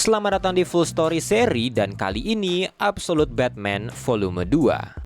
Selamat datang di Full Story Seri dan kali ini Absolute Batman Volume 2.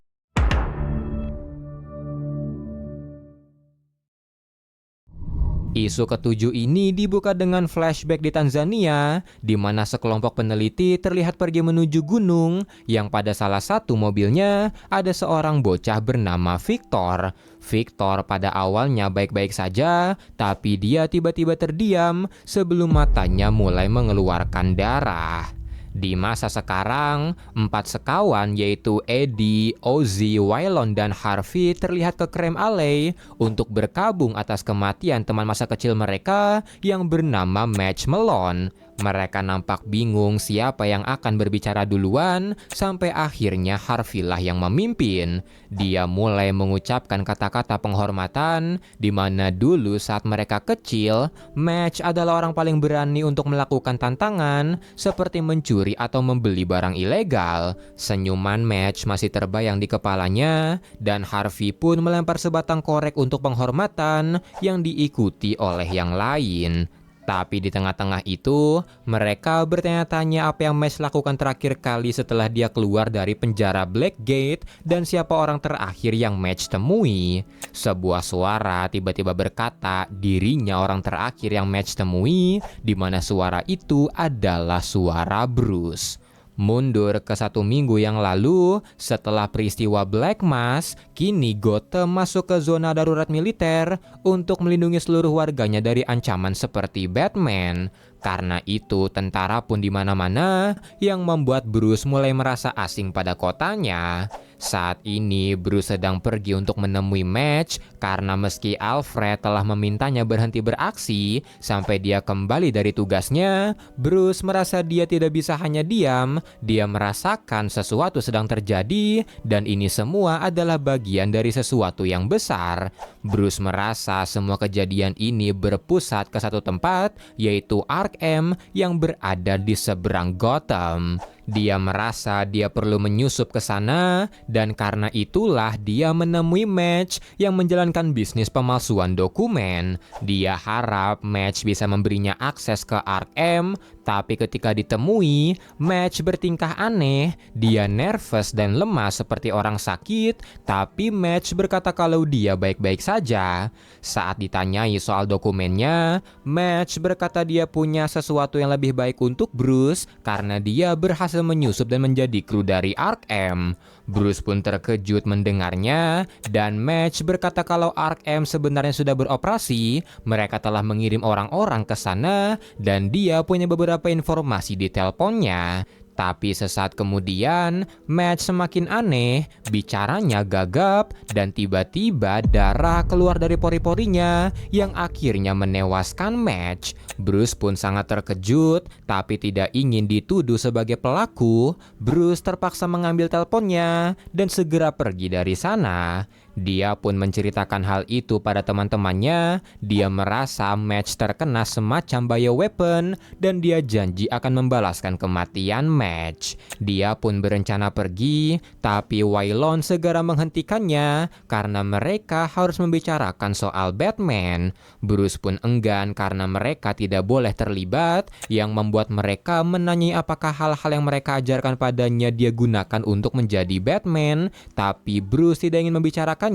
Isu ketujuh ini dibuka dengan flashback di Tanzania, di mana sekelompok peneliti terlihat pergi menuju gunung yang pada salah satu mobilnya ada seorang bocah bernama Victor. Victor pada awalnya baik-baik saja, tapi dia tiba-tiba terdiam sebelum matanya mulai mengeluarkan darah. Di masa sekarang, 4 sekawan yaitu Eddie, Ozzy, Waylon, dan Harvey terlihat ke Crime Alley untuk berkabung atas kematian teman masa kecil mereka yang bernama Match Malone. Mereka nampak bingung siapa yang akan berbicara duluan, sampai akhirnya Harvey lah yang memimpin. Dia mulai mengucapkan kata-kata penghormatan, di mana dulu saat mereka kecil, Match adalah orang paling berani untuk melakukan tantangan, seperti mencuri atau membeli barang ilegal. Senyuman Match masih terbayang di kepalanya, dan Harvey pun melempar sebatang korek untuk penghormatan yang diikuti oleh yang lain. Tapi di tengah-tengah itu, mereka bertanya-tanya apa yang Match lakukan terakhir kali setelah dia keluar dari penjara Blackgate dan siapa orang terakhir yang Match temui. Sebuah suara tiba-tiba berkata dirinya orang terakhir yang Match temui, di mana suara itu adalah suara Bruce. Mundur ke 1 minggu yang lalu, setelah peristiwa Black Mass, kini Gotham masuk ke zona darurat militer untuk melindungi seluruh warganya dari ancaman seperti Batman. Karena itu, tentara pun di mana-mana yang membuat Bruce mulai merasa asing pada kotanya. Saat ini, Bruce sedang pergi untuk menemui Match karena meski Alfred telah memintanya berhenti beraksi sampai dia kembali dari tugasnya, Bruce merasa dia tidak bisa hanya diam. Dia merasakan sesuatu sedang terjadi dan ini semua adalah bagian dari sesuatu yang besar. Bruce merasa semua kejadian ini berpusat ke satu tempat, yaitu Arkham yang berada di seberang Gotham. Dia merasa dia perlu menyusup ke sana dan karena itulah dia menemui Match yang menjalankan bisnis pemalsuan dokumen. Dia harap Match bisa memberinya akses ke Arkham, tapi ketika ditemui, Match bertingkah aneh. Dia nervous dan lemah seperti orang sakit, tapi Match berkata kalau dia baik-baik saja. Saat ditanyai soal dokumennya, Match berkata dia punya sesuatu yang lebih baik untuk Bruce karena dia berhasil menyusup dan menjadi kru dari Arkham. Bruce pun terkejut mendengarnya dan Match berkata kalau Arkham sebenarnya sudah beroperasi, mereka telah mengirim orang-orang ke sana dan dia punya beberapa informasi di teleponnya. Tapi sesaat kemudian, Match semakin aneh, bicaranya gagap, dan tiba-tiba darah keluar dari pori-porinya yang akhirnya menewaskan Match. Bruce pun sangat terkejut, tapi tidak ingin dituduh sebagai pelaku. Bruce terpaksa mengambil teleponnya dan segera pergi dari sana. Dia pun menceritakan hal itu pada teman-temannya. Dia merasa Match terkena semacam bioweapon dan dia janji akan membalaskan kematian Match. Dia pun berencana pergi, tapi Waylon segera menghentikannya karena mereka harus membicarakan soal Batman. Bruce pun enggan karena mereka tidak boleh terlibat, yang membuat mereka menanyai apakah hal-hal yang mereka ajarkan padanya dia gunakan untuk menjadi Batman, tapi Bruce tidak ingin membicarakan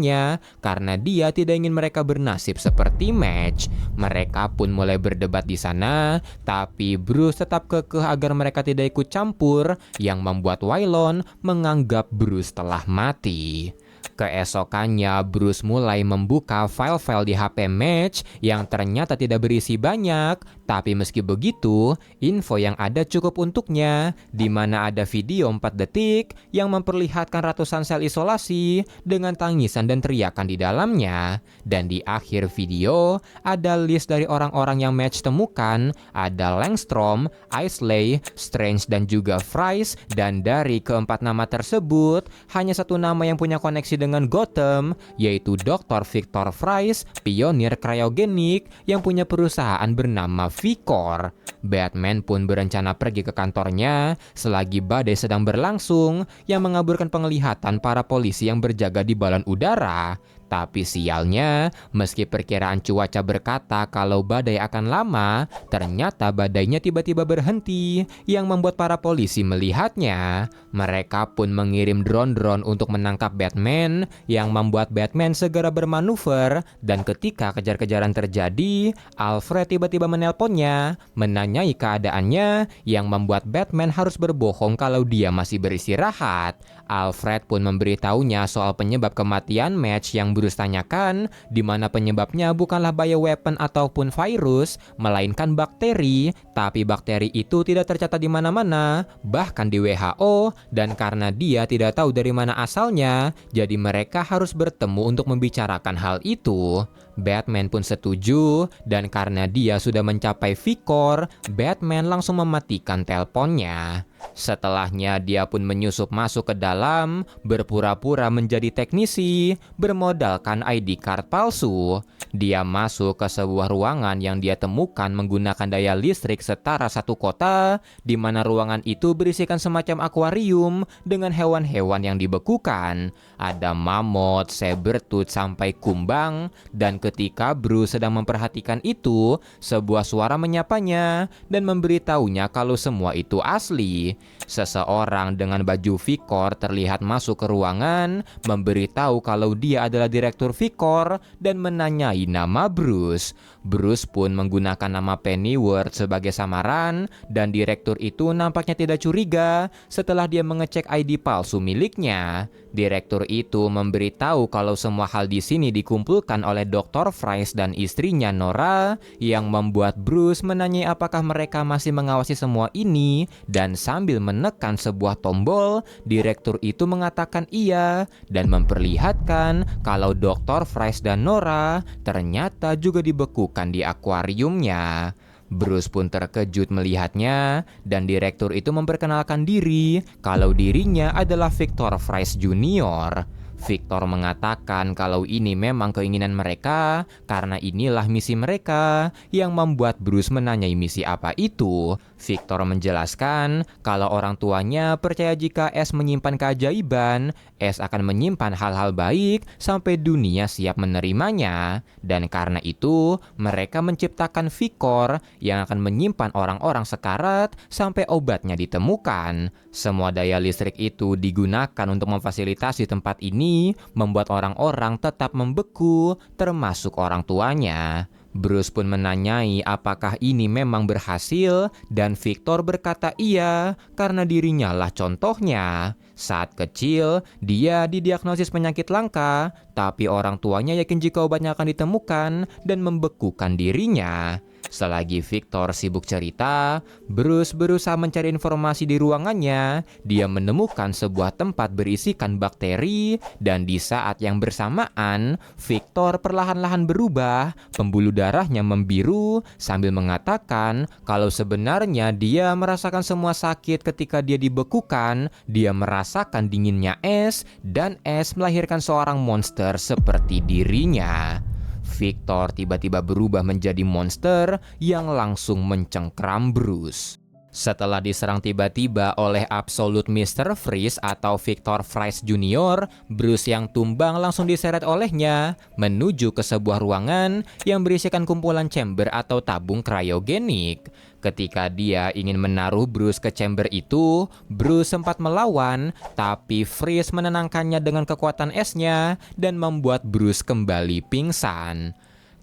karena dia tidak ingin mereka bernasib seperti Match. Mereka pun mulai berdebat di sana, tapi Bruce tetap kekeh agar mereka tidak ikut campur, yang membuat Waylon menganggap Bruce telah mati. Keesokannya, Bruce mulai membuka file-file di HP Match yang ternyata tidak berisi banyak, tapi meski begitu, info yang ada cukup untuknya, di mana ada video 4 detik yang memperlihatkan ratusan sel isolasi dengan tangisan dan teriakan di dalamnya. Dan di akhir video, ada list dari orang-orang yang Match temukan, ada Langstrom, Isley, Strange, dan juga Fries, dan dari keempat nama tersebut, hanya satu nama yang punya koneksi dengan Gotham, yaitu Dr. Victor Fries, pionir kriogenik yang punya perusahaan bernama Vicor. Batman pun berencana pergi ke kantornya selagi badai sedang berlangsung yang mengaburkan penglihatan para polisi yang berjaga di balon udara. Tapi sialnya, meski perkiraan cuaca berkata kalau badai akan lama, ternyata badainya tiba-tiba berhenti, yang membuat para polisi melihatnya. Mereka pun mengirim drone-drone untuk menangkap Batman, yang membuat Batman segera bermanuver, dan ketika kejar-kejaran terjadi, Alfred tiba-tiba menelponnya, menanyai keadaannya, yang membuat Batman harus berbohong kalau dia masih beristirahat. Alfred pun memberitahunya soal penyebab kematian Match yang Bruce tanyakan, di mana penyebabnya bukanlah bioweapon ataupun virus, melainkan bakteri. Tapi bakteri itu tidak tercatat di mana-mana, bahkan di WHO, dan karena dia tidak tahu dari mana asalnya, jadi mereka harus bertemu untuk membicarakan hal itu. Batman pun setuju, dan karena dia sudah mencapai Vicor, Batman langsung mematikan teleponnya. Setelahnya dia pun menyusup masuk ke dalam, berpura-pura menjadi teknisi, bermodalkan ID card palsu. Dia masuk ke sebuah ruangan yang dia temukan menggunakan daya listrik setara satu kota, di mana ruangan itu berisikan semacam akuarium dengan hewan-hewan yang dibekukan. Ada mamut, sabertooth, sampai kumbang, dan ketika Bruce sedang memperhatikan itu, sebuah suara menyapanya dan memberitahunya kalau semua itu asli. Seseorang dengan baju Vicor terlihat masuk ke ruangan, memberitahu kalau dia adalah direktur Vicor dan menanyai nama Bruce. Bruce pun menggunakan nama Pennyworth sebagai samaran, dan direktur itu nampaknya tidak curiga setelah dia mengecek ID palsu miliknya. Direktur itu memberitahu kalau semua hal di sini dikumpulkan oleh Dr. Fries dan istrinya Nora, yang membuat Bruce menanyai apakah mereka masih mengawasi semua ini, dan sambil menekan sebuah tombol, direktur itu mengatakan iya dan memperlihatkan kalau Dr. Fries dan Nora ternyata juga dibekukan di akuariumnya. Bruce pun terkejut melihatnya, dan direktur itu memperkenalkan diri kalau dirinya adalah Victor Fries Junior. Victor mengatakan kalau ini memang keinginan mereka, karena inilah misi mereka, yang membuat Bruce menanyai misi apa itu. Victor menjelaskan kalau orang tuanya percaya jika Ash menyimpan keajaiban, Ash akan menyimpan hal-hal baik sampai dunia siap menerimanya. Dan karena itu, mereka menciptakan Vicor yang akan menyimpan orang-orang sekarat sampai obatnya ditemukan. Semua daya listrik itu digunakan untuk memfasilitasi tempat ini, membuat orang-orang tetap membeku, termasuk orang tuanya. Bruce pun menanyai apakah ini memang berhasil, dan Victor berkata iya, karena dirinya lah contohnya. Saat kecil, dia didiagnosis penyakit langka, tapi orang tuanya yakin jika obatnya akan ditemukan dan membekukan dirinya. Selagi Victor sibuk cerita, Bruce berusaha mencari informasi di ruangannya. Dia menemukan sebuah tempat berisikan bakteri, dan di saat yang bersamaan, Victor perlahan-lahan berubah, pembuluh darahnya membiru, sambil mengatakan kalau sebenarnya dia merasakan semua sakit ketika dia dibekukan. Dia merasakan dinginnya es, dan es melahirkan seorang monster seperti dirinya. Victor tiba-tiba berubah menjadi monster yang langsung mencengkram Bruce. Setelah diserang tiba-tiba oleh Absolute Mr. Freeze atau Victor Fries Junior, Bruce yang tumbang langsung diseret olehnya menuju ke sebuah ruangan yang berisikan kumpulan chamber atau tabung kriogenik. Ketika dia ingin menaruh Bruce ke chamber itu, Bruce sempat melawan, tapi Freeze menenangkannya dengan kekuatan esnya dan membuat Bruce kembali pingsan.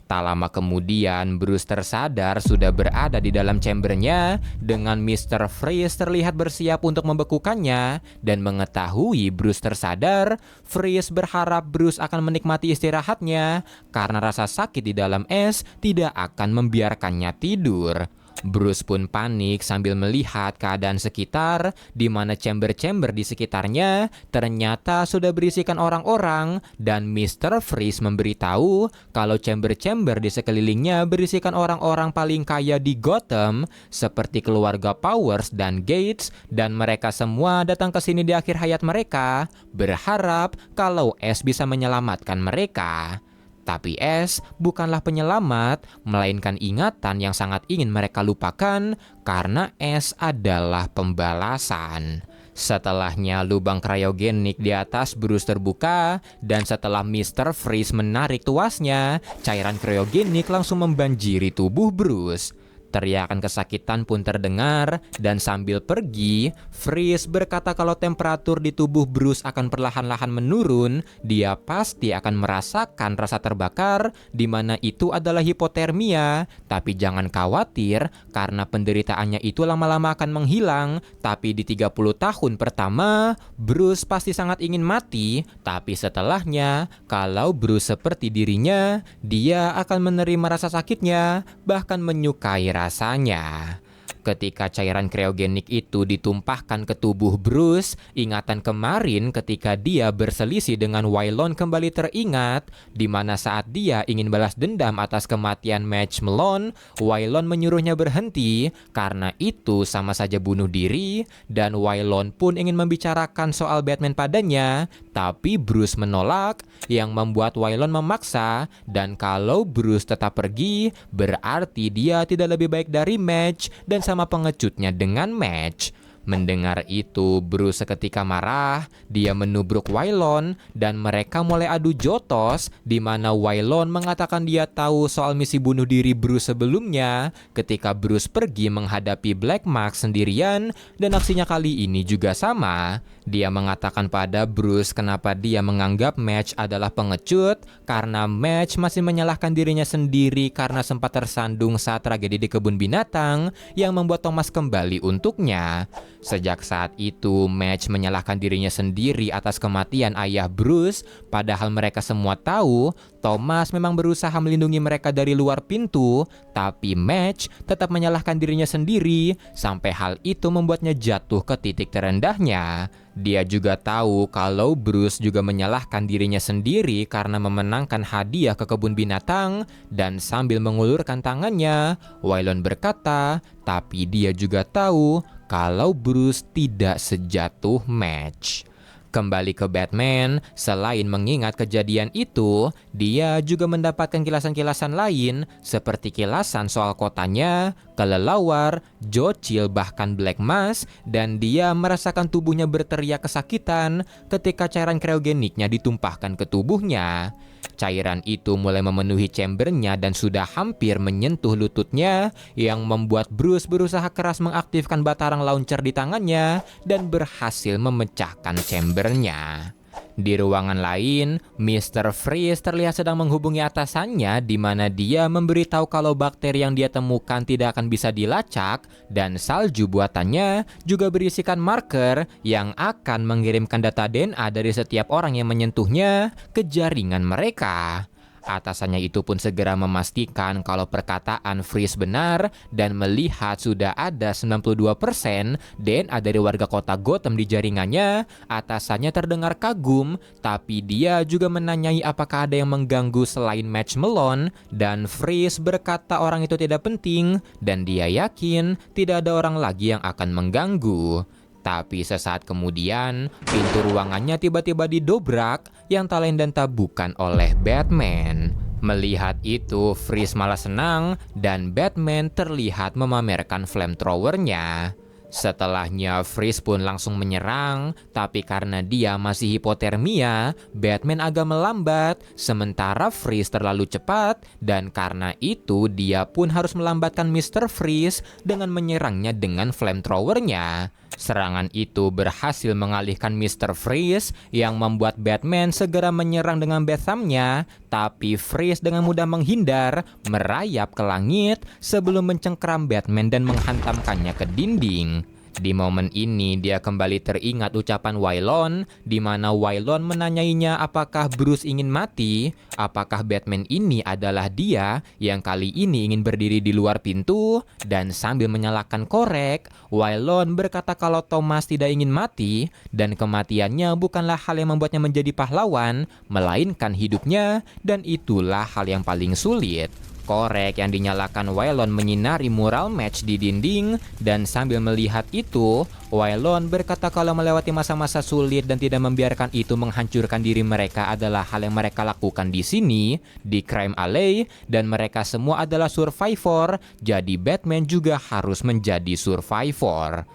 Tak lama kemudian, Bruce tersadar sudah berada di dalam chambernya dengan Mr. Freeze terlihat bersiap untuk membekukannya, dan mengetahui Bruce tersadar, Freeze berharap Bruce akan menikmati istirahatnya karena rasa sakit di dalam es tidak akan membiarkannya tidur. Bruce pun panik sambil melihat keadaan sekitar, di mana chamber-chamber di sekitarnya ternyata sudah berisikan orang-orang, dan Mr. Freeze memberitahu kalau chamber-chamber di sekelilingnya berisikan orang-orang paling kaya di Gotham, seperti keluarga Powers dan Gates, dan mereka semua datang ke sini di akhir hayat mereka, berharap kalau Ash bisa menyelamatkan mereka. Tapi Ash bukanlah penyelamat, melainkan ingatan yang sangat ingin mereka lupakan, karena Ash adalah pembalasan. Setelahnya lubang kriogenik di atas Bruce terbuka dan setelah Mr. Freeze menarik tuasnya, cairan kriogenik langsung membanjiri tubuh Bruce. Teriakan kesakitan pun terdengar dan sambil pergi, Freeze berkata kalau temperatur di tubuh Bruce akan perlahan-lahan menurun, dia pasti akan merasakan rasa terbakar di mana itu adalah hipotermia. Tapi jangan khawatir karena penderitaannya itu lama-lama akan menghilang. Tapi di 30 tahun pertama, Bruce pasti sangat ingin mati, tapi setelahnya, kalau Bruce seperti dirinya, dia akan menerima rasa sakitnya, bahkan menyukai rasanya. Ketika cairan kriogenik itu ditumpahkan ke tubuh Bruce, ingatan kemarin ketika dia berselisih dengan Waylon kembali teringat, di mana saat dia ingin balas dendam atas kematian Match Melon, Waylon menyuruhnya berhenti karena itu sama saja bunuh diri, dan Waylon pun ingin membicarakan soal Batman padanya, tapi Bruce menolak, yang membuat Waylon memaksa, dan kalau Bruce tetap pergi, berarti dia tidak lebih baik dari Match dan sama pengecutnya dengan Match. Mendengar itu, Bruce seketika marah. Dia menubruk Waylon dan mereka mulai adu jotos, di mana Waylon mengatakan dia tahu soal misi bunuh diri Bruce sebelumnya ketika Bruce pergi menghadapi Black Mask sendirian, dan aksinya kali ini juga sama. Dia mengatakan pada Bruce kenapa dia menganggap Match adalah pengecut karena Match masih menyalahkan dirinya sendiri karena sempat tersandung saat tragedi di kebun binatang yang membuat Thomas kembali untuknya. Sejak saat itu, Match menyalahkan dirinya sendiri atas kematian ayah Bruce, padahal mereka semua tahu Thomas memang berusaha melindungi mereka dari luar pintu, tapi Match tetap menyalahkan dirinya sendiri, sampai hal itu membuatnya jatuh ke titik terendahnya. Dia juga tahu kalau Bruce juga menyalahkan dirinya sendiri karena memenangkan hadiah ke kebun binatang, dan sambil mengulurkan tangannya, Waylon berkata, tapi dia juga tahu kalau Bruce tidak sejatuh Match. Kembali ke Batman, selain mengingat kejadian itu, dia juga mendapatkan kilasan-kilasan lain seperti kilasan soal kotanya, kelelawar, Jocil, bahkan Black Mask, dan dia merasakan tubuhnya berteriak kesakitan ketika cairan kriogeniknya ditumpahkan ke tubuhnya. Cairan itu mulai memenuhi chambernya dan sudah hampir menyentuh lututnya, yang membuat Bruce berusaha keras mengaktifkan batarang launcher di tangannya dan berhasil memecahkan chambernya. Di ruangan lain, Mr. Freeze terlihat sedang menghubungi atasannya, di mana dia memberitahu kalau bakteri yang dia temukan tidak akan bisa dilacak, dan salju buatannya juga berisikan marker yang akan mengirimkan data DNA dari setiap orang yang menyentuhnya ke jaringan mereka. Atasannya itu pun segera memastikan kalau perkataan Freeze benar dan melihat sudah ada 92% DNA dari warga kota Gotham di jaringannya. Atasannya terdengar kagum, tapi dia juga menanyai apakah ada yang mengganggu selain Match Melon, dan Freeze berkata orang itu tidak penting dan dia yakin tidak ada orang lagi yang akan mengganggu. Tapi sesaat kemudian, pintu ruangannya tiba-tiba didobrak, yang tak lain dan tak bukan oleh Batman. Melihat itu, Freeze malah senang dan Batman terlihat memamerkan flamethrowernya. Setelahnya, Freeze pun langsung menyerang, tapi karena dia masih hipotermia, Batman agak melambat, sementara Freeze terlalu cepat, dan karena itu dia pun harus melambatkan Mr. Freeze dengan menyerangnya dengan flamethrowernya. Serangan itu berhasil mengalihkan Mr. Freeze, yang membuat Batman segera menyerang dengan Bathamnya, tapi Freeze dengan mudah menghindar, merayap ke langit sebelum mencengkeram Batman dan menghantamkannya ke dinding. Di momen ini dia kembali teringat ucapan Waylon, di mana Waylon menanyainya apakah Bruce ingin mati, apakah Batman ini adalah dia yang kali ini ingin berdiri di luar pintu, dan sambil menyalakan korek, Waylon berkata kalau Thomas tidak ingin mati, dan kematiannya bukanlah hal yang membuatnya menjadi pahlawan, melainkan hidupnya, dan itulah hal yang paling sulit. Korek yang dinyalakan Waylon menyinari mural Match di dinding, dan sambil melihat itu, Waylon berkata kalau melewati masa-masa sulit dan tidak membiarkan itu menghancurkan diri mereka adalah hal yang mereka lakukan di sini, di Crime Alley, dan mereka semua adalah survivor, jadi Batman juga harus menjadi survivor.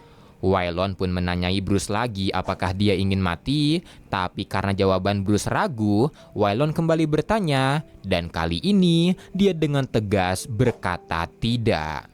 Waylon pun menanyai Bruce lagi apakah dia ingin mati, tapi karena jawaban Bruce ragu, Waylon kembali bertanya, dan kali ini dia dengan tegas berkata tidak.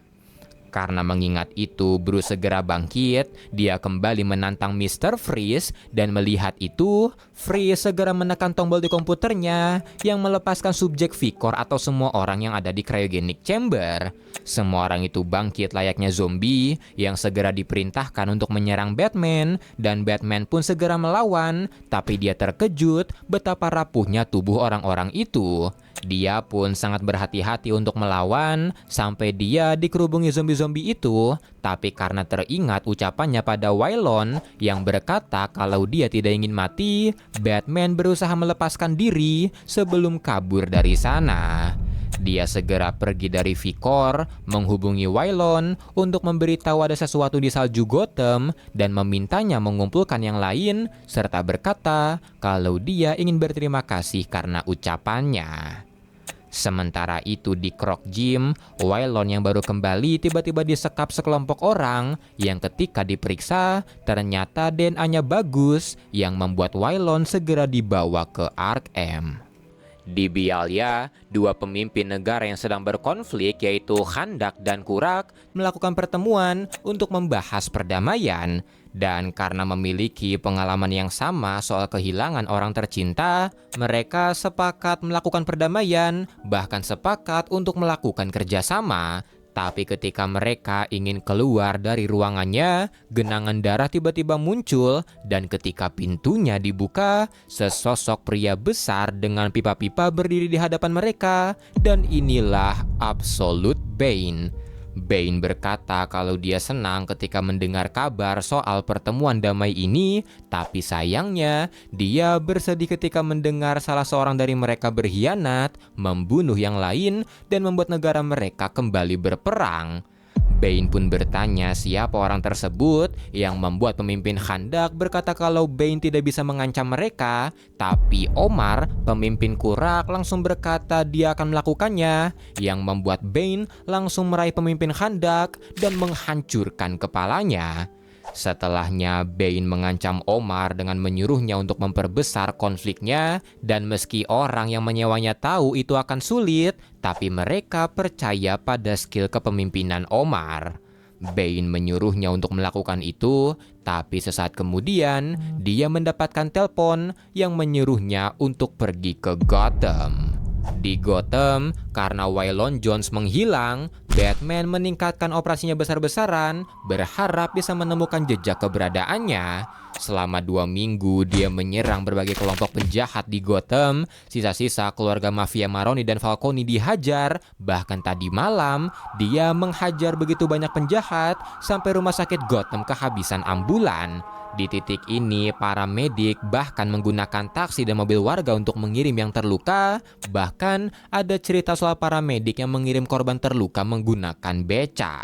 Karena mengingat itu, Bruce segera bangkit. Dia kembali menantang Mr. Freeze, dan melihat itu, Freeze segera menekan tombol di komputernya yang melepaskan subjek Vikor atau semua orang yang ada di cryogenic chamber. Semua orang itu bangkit layaknya zombie yang segera diperintahkan untuk menyerang Batman, dan Batman pun segera melawan, tapi dia terkejut betapa rapuhnya tubuh orang-orang itu. Dia pun sangat berhati-hati untuk melawan sampai dia dikerubungi zombie-zombie itu, tapi karena teringat ucapannya pada Waylon yang berkata kalau dia tidak ingin mati, Batman berusaha melepaskan diri sebelum kabur dari sana. Dia segera pergi dari Vikor, menghubungi Waylon untuk memberitahu ada sesuatu di salju Gotham dan memintanya mengumpulkan yang lain serta berkata kalau dia ingin berterima kasih karena ucapannya. Sementara itu di Croc Gym, Waylon yang baru kembali tiba-tiba disekap sekelompok orang yang ketika diperiksa ternyata DNA-nya bagus yang membuat Waylon segera dibawa ke Arkham. Di Bialya, dua pemimpin negara yang sedang berkonflik yaitu Khandak dan Kurak melakukan pertemuan untuk membahas perdamaian. Dan karena memiliki pengalaman yang sama soal kehilangan orang tercinta, mereka sepakat melakukan perdamaian, bahkan sepakat untuk melakukan kerjasama. Tapi ketika mereka ingin keluar dari ruangannya, genangan darah tiba-tiba muncul, dan ketika pintunya dibuka, sesosok pria besar dengan pipa-pipa berdiri di hadapan mereka, dan inilah Absolute Bane. Bane berkata kalau dia senang ketika mendengar kabar soal pertemuan damai ini, tapi sayangnya dia bersedih ketika mendengar salah seorang dari mereka berkhianat, membunuh yang lain, dan membuat negara mereka kembali berperang. Bane pun bertanya siapa orang tersebut yang membuat pemimpin Khandak berkata kalau Bane tidak bisa mengancam mereka, tapi Omar, pemimpin Kurak, langsung berkata dia akan melakukannya, yang membuat Bane langsung meraih pemimpin Khandak dan menghancurkan kepalanya. Setelahnya, Bane mengancam Omar dengan menyuruhnya untuk memperbesar konfliknya, dan meski orang yang menyewanya tahu itu akan sulit, tapi mereka percaya pada skill kepemimpinan Omar. Bane menyuruhnya untuk melakukan itu, tapi sesaat kemudian dia mendapatkan telepon yang menyuruhnya untuk pergi ke Gotham. Di Gotham, karena Waylon Jones menghilang, Batman meningkatkan operasinya besar-besaran, berharap bisa menemukan jejak keberadaannya. Selama 2 minggu, dia menyerang berbagai kelompok penjahat di Gotham. Sisa-sisa keluarga mafia Maroni dan Falcone dihajar. Bahkan tadi malam, dia menghajar begitu banyak penjahat sampai rumah sakit Gotham kehabisan ambulan. Di titik ini, para medik bahkan menggunakan taksi dan mobil warga untuk mengirim yang terluka. Bahkan ada cerita soal para medik yang mengirim korban terluka menggunakan beca.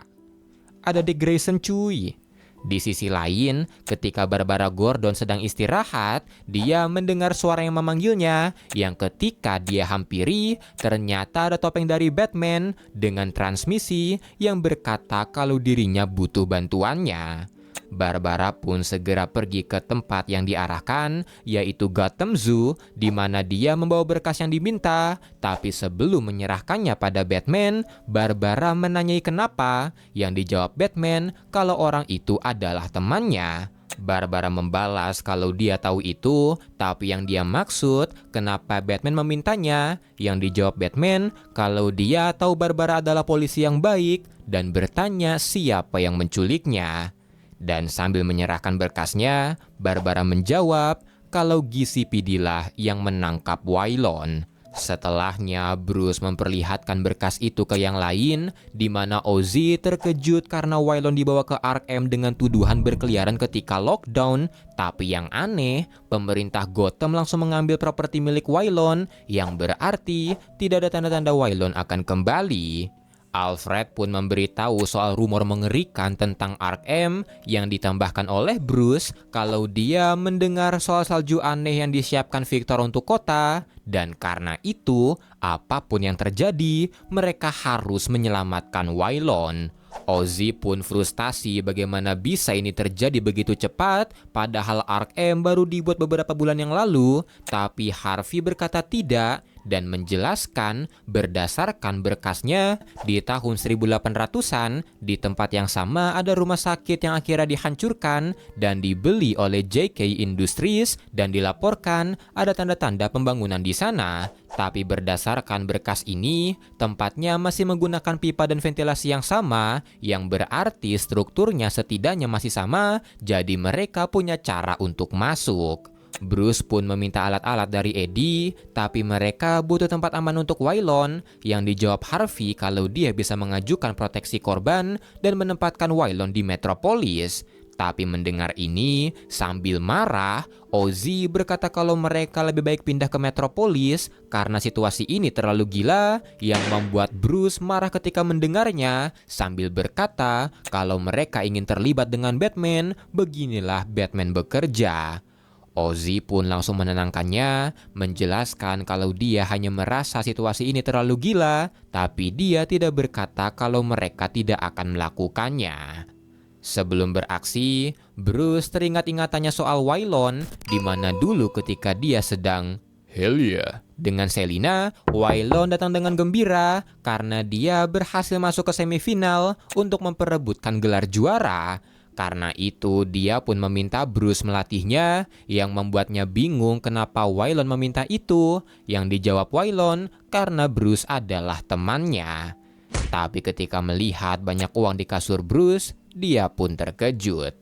Ada Dick Grayson cuy. Di sisi lain, ketika Barbara Gordon sedang istirahat, dia mendengar suara yang memanggilnya, yang ketika dia hampiri, ternyata ada topeng dari Batman dengan transmisi yang berkata kalau dirinya butuh bantuannya. Barbara pun segera pergi ke tempat yang diarahkan, yaitu Gotham Zoo, di mana dia membawa berkas yang diminta. Tapi sebelum menyerahkannya pada Batman, Barbara menanyai kenapa, yang dijawab Batman kalau orang itu adalah temannya. Barbara membalas kalau dia tahu itu, tapi yang dia maksud kenapa Batman memintanya, yang dijawab Batman kalau dia tahu Barbara adalah polisi yang baik dan bertanya siapa yang menculiknya. Dan sambil menyerahkan berkasnya, Barbara menjawab kalau GCPD lah yang menangkap Waylon. Setelahnya, Bruce memperlihatkan berkas itu ke yang lain, di mana Ozzy terkejut karena Waylon dibawa ke Arkham dengan tuduhan berkeliaran ketika lockdown. Tapi yang aneh, pemerintah Gotham langsung mengambil properti milik Waylon, yang berarti tidak ada tanda-tanda Waylon akan kembali. Alfred pun memberitahu soal rumor mengerikan tentang Arkham yang ditambahkan oleh Bruce kalau dia mendengar soal salju aneh yang disiapkan Victor untuk kota, dan karena itu, apapun yang terjadi, mereka harus menyelamatkan Waylon. Ozzy pun frustasi bagaimana bisa ini terjadi begitu cepat, padahal Arkham baru dibuat beberapa bulan yang lalu, tapi Harvey berkata tidak dan menjelaskan berdasarkan berkasnya di tahun 1800-an di tempat yang sama ada rumah sakit yang akhirnya dihancurkan dan dibeli oleh JK Industries dan dilaporkan ada tanda-tanda pembangunan di sana. Tapi berdasarkan berkas ini, tempatnya masih menggunakan pipa dan ventilasi yang sama, yang berarti strukturnya setidaknya masih sama, jadi mereka punya cara untuk masuk. Bruce pun meminta alat-alat dari Eddie, tapi mereka butuh tempat aman untuk Waylon, yang dijawab Harvey kalau dia bisa mengajukan proteksi korban dan menempatkan Waylon di Metropolis. Tapi mendengar ini, sambil marah, Ozzy berkata kalau mereka lebih baik pindah ke Metropolis karena situasi ini terlalu gila, yang membuat Bruce marah ketika mendengarnya, sambil berkata kalau mereka ingin terlibat dengan Batman, beginilah Batman bekerja. Ozzy pun langsung menenangkannya, menjelaskan kalau dia hanya merasa situasi ini terlalu gila, tapi dia tidak berkata kalau mereka tidak akan melakukannya. Sebelum beraksi, Bruce teringat ingatannya soal Waylon, di mana dulu ketika dia sedang "Hell yeah" dengan Selina, Waylon datang dengan gembira karena dia berhasil masuk ke semifinal untuk memperebutkan gelar juara. Karena itu, dia pun meminta Bruce melatihnya, yang membuatnya bingung kenapa Waylon meminta itu. Yang dijawab Waylon, karena Bruce adalah temannya. Tapi ketika melihat banyak uang di kasur Bruce, dia pun terkejut.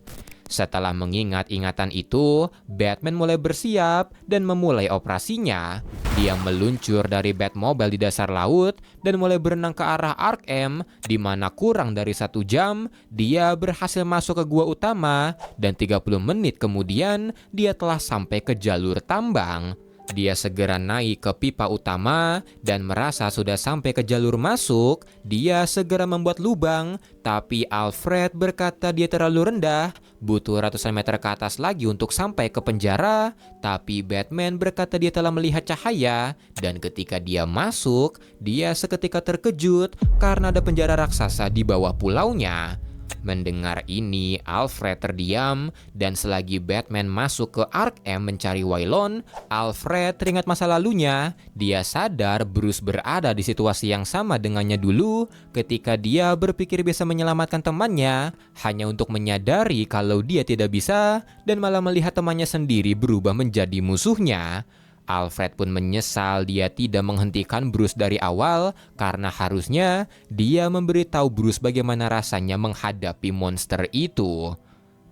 Setelah mengingat ingatan itu, Batman mulai bersiap dan memulai operasinya. Dia meluncur dari Batmobile di dasar laut dan mulai berenang ke arah Arkham, di mana kurang dari 1 jam, dia berhasil masuk ke gua utama, dan 30 menit kemudian, dia telah sampai ke jalur tambang. Dia segera naik ke pipa utama dan merasa sudah sampai ke jalur masuk. Dia segera membuat lubang, tapi Alfred berkata dia terlalu rendah, butuh ratusan meter ke atas lagi untuk sampai ke penjara. Tapi Batman berkata dia telah melihat cahaya, dan ketika dia masuk, dia seketika terkejut karena ada penjara raksasa di bawah pulaunya. Mendengar ini, Alfred terdiam, dan selagi Batman masuk ke Arkham mencari Waylon, Alfred teringat masa lalunya. Dia sadar Bruce berada di situasi yang sama dengannya dulu ketika dia berpikir bisa menyelamatkan temannya, hanya untuk menyadari kalau dia tidak bisa dan malah melihat temannya sendiri berubah menjadi musuhnya. Alfred pun menyesal dia tidak menghentikan Bruce dari awal karena harusnya dia memberitahu Bruce bagaimana rasanya menghadapi monster itu.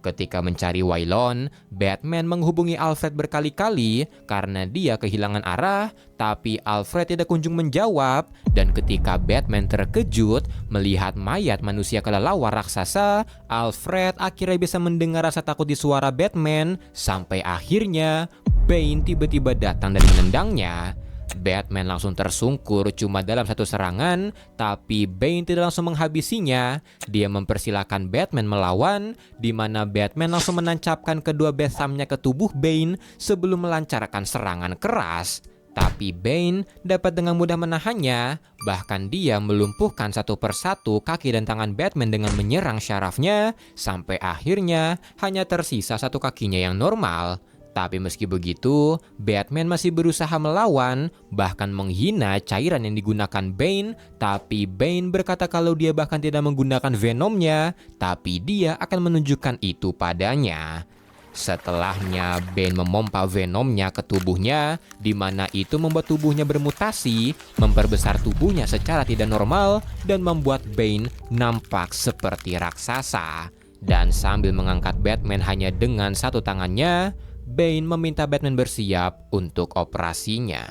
Ketika mencari Waylon, Batman menghubungi Alfred berkali-kali karena dia kehilangan arah, tapi Alfred tidak kunjung menjawab. Dan ketika Batman terkejut melihat mayat manusia kelelawar raksasa, Alfred akhirnya bisa mendengar rasa takut di suara Batman, sampai akhirnya Bane tiba-tiba datang dan menendangnya. Batman langsung tersungkur cuma dalam satu serangan, tapi Bane tidak langsung menghabisinya. Dia mempersilahkan Batman melawan, di mana Batman langsung menancapkan kedua besamnya ke tubuh Bane sebelum melancarkan serangan keras. Tapi Bane dapat dengan mudah menahannya, bahkan dia melumpuhkan satu persatu kaki dan tangan Batman dengan menyerang syarafnya, sampai akhirnya hanya tersisa satu kakinya yang normal. Tapi meski begitu, Batman masih berusaha melawan, bahkan menghina cairan yang digunakan Bane. Tapi Bane berkata kalau dia bahkan tidak menggunakan Venomnya, tapi dia akan menunjukkan itu padanya. Setelahnya, Bane memompa Venomnya ke tubuhnya, di mana itu membuat tubuhnya bermutasi, memperbesar tubuhnya secara tidak normal, dan membuat Bane nampak seperti raksasa. Dan sambil mengangkat Batman hanya dengan satu tangannya, Bane meminta Batman bersiap untuk operasinya.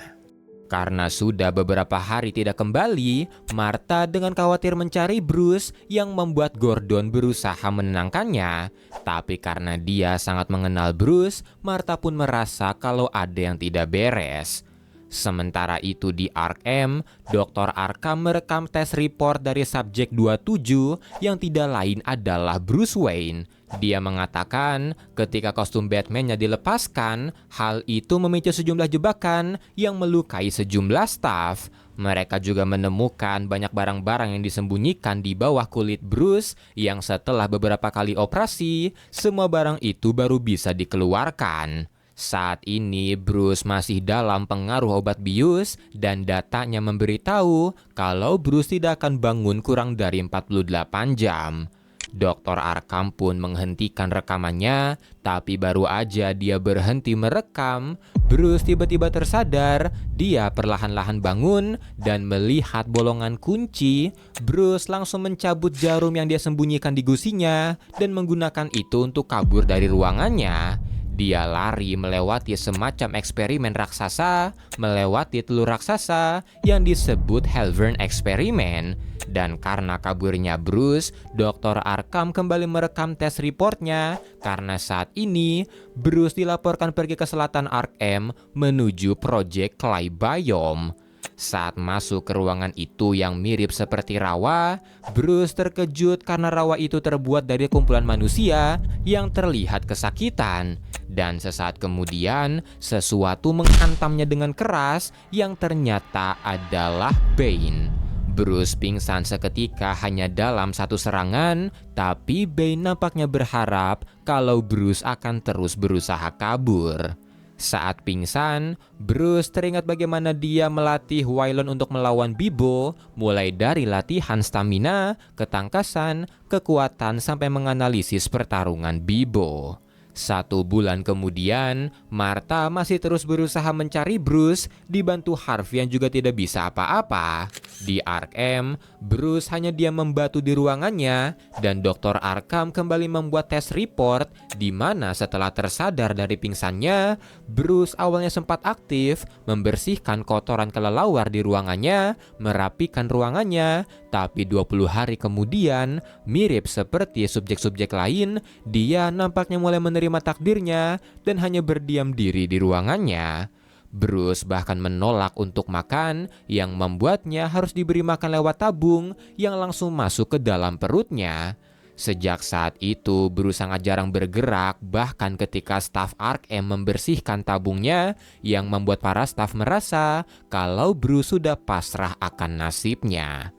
Karena sudah beberapa hari tidak kembali, Martha dengan khawatir mencari Bruce, yang membuat Gordon berusaha menenangkannya. Tapi karena dia sangat mengenal Bruce, Martha pun merasa kalau ada yang tidak beres. Sementara itu di Arkham, Dr. Arkham merekam tes report dari subjek 27 yang tidak lain adalah Bruce Wayne. Dia mengatakan ketika kostum Batman-nya dilepaskan, hal itu memicu sejumlah jebakan yang melukai sejumlah staf. Mereka juga menemukan banyak barang-barang yang disembunyikan di bawah kulit Bruce yang setelah beberapa kali operasi, semua barang itu baru bisa dikeluarkan. Saat ini Bruce masih dalam pengaruh obat bius dan datanya memberitahu kalau Bruce tidak akan bangun kurang dari 48 jam. Dr. Arkham pun menghentikan rekamannya, tapi baru aja dia berhenti merekam, Bruce tiba-tiba tersadar. Dia perlahan-lahan bangun dan melihat bolongan kunci. Bruce langsung mencabut jarum yang dia sembunyikan di gusinya dan menggunakan itu untuk kabur dari ruangannya. Dia lari melewati semacam eksperimen raksasa, melewati telur raksasa yang disebut Halvern Experiment. Dan karena kaburnya Bruce, Dr. Arkham kembali merekam tes reportnya karena saat ini Bruce dilaporkan pergi ke selatan Arkham menuju Project Clay Biome. Saat masuk ke ruangan itu yang mirip seperti rawa, Bruce terkejut karena rawa itu terbuat dari kumpulan manusia yang terlihat kesakitan. Dan sesaat kemudian, sesuatu menghantamnya dengan keras yang ternyata adalah Bane. Bruce pingsan seketika hanya dalam satu serangan, tapi Bane nampaknya berharap kalau Bruce akan terus berusaha kabur. Saat pingsan, Bruce teringat bagaimana dia melatih Waylon untuk melawan Bibo, mulai dari latihan stamina, ketangkasan, kekuatan, sampai menganalisis pertarungan Bibo. 1 bulan kemudian, Martha masih terus berusaha mencari Bruce, dibantu Harvey yang juga tidak bisa apa-apa. Di Arkham, Bruce hanya diam membatu di ruangannya, dan Dr. Arkham kembali membuat tes report, di mana setelah tersadar dari pingsannya, Bruce awalnya sempat aktif, membersihkan kotoran kelelawar di ruangannya, merapikan ruangannya, tapi 20 hari kemudian, mirip seperti subjek-subjek lain, dia nampaknya mulai menerima takdirnya dan hanya berdiam diri di ruangannya. Bruce bahkan menolak untuk makan, yang membuatnya harus diberi makan lewat tabung yang langsung masuk ke dalam perutnya. Sejak saat itu, Bruce sangat jarang bergerak, bahkan ketika staf Arkham membersihkan tabungnya, yang membuat para staf merasa kalau Bruce sudah pasrah akan nasibnya.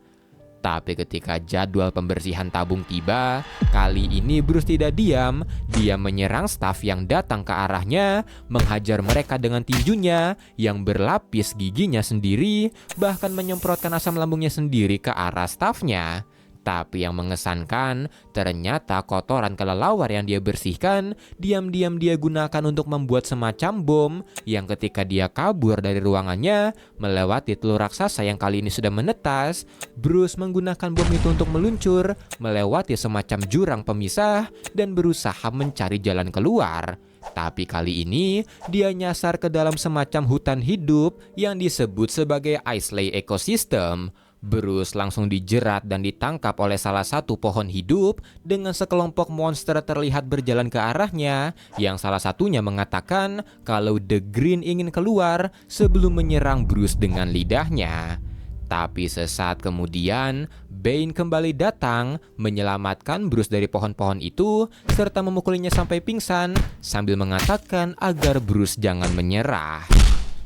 Tapi ketika jadwal pembersihan tabung tiba, kali ini Bruce tidak diam. Dia menyerang staf yang datang ke arahnya, menghajar mereka dengan tinjunya yang berlapis giginya sendiri, bahkan menyemprotkan asam lambungnya sendiri ke arah stafnya. Tapi yang mengesankan, ternyata kotoran kelelawar yang dia bersihkan, diam-diam dia gunakan untuk membuat semacam bom yang ketika dia kabur dari ruangannya, melewati telur raksasa yang kali ini sudah menetas, Bruce menggunakan bom itu untuk meluncur, melewati semacam jurang pemisah, dan berusaha mencari jalan keluar. Tapi kali ini, dia nyasar ke dalam semacam hutan hidup yang disebut sebagai Islay Ecosystem. Bruce langsung dijerat dan ditangkap oleh salah satu pohon hidup dengan sekelompok monster terlihat berjalan ke arahnya, yang salah satunya mengatakan kalau The Green ingin keluar sebelum menyerang Bruce dengan lidahnya. Tapi sesaat kemudian, Bane kembali datang, menyelamatkan Bruce dari pohon-pohon itu, serta memukulinya sampai pingsan, sambil mengatakan agar Bruce jangan menyerah.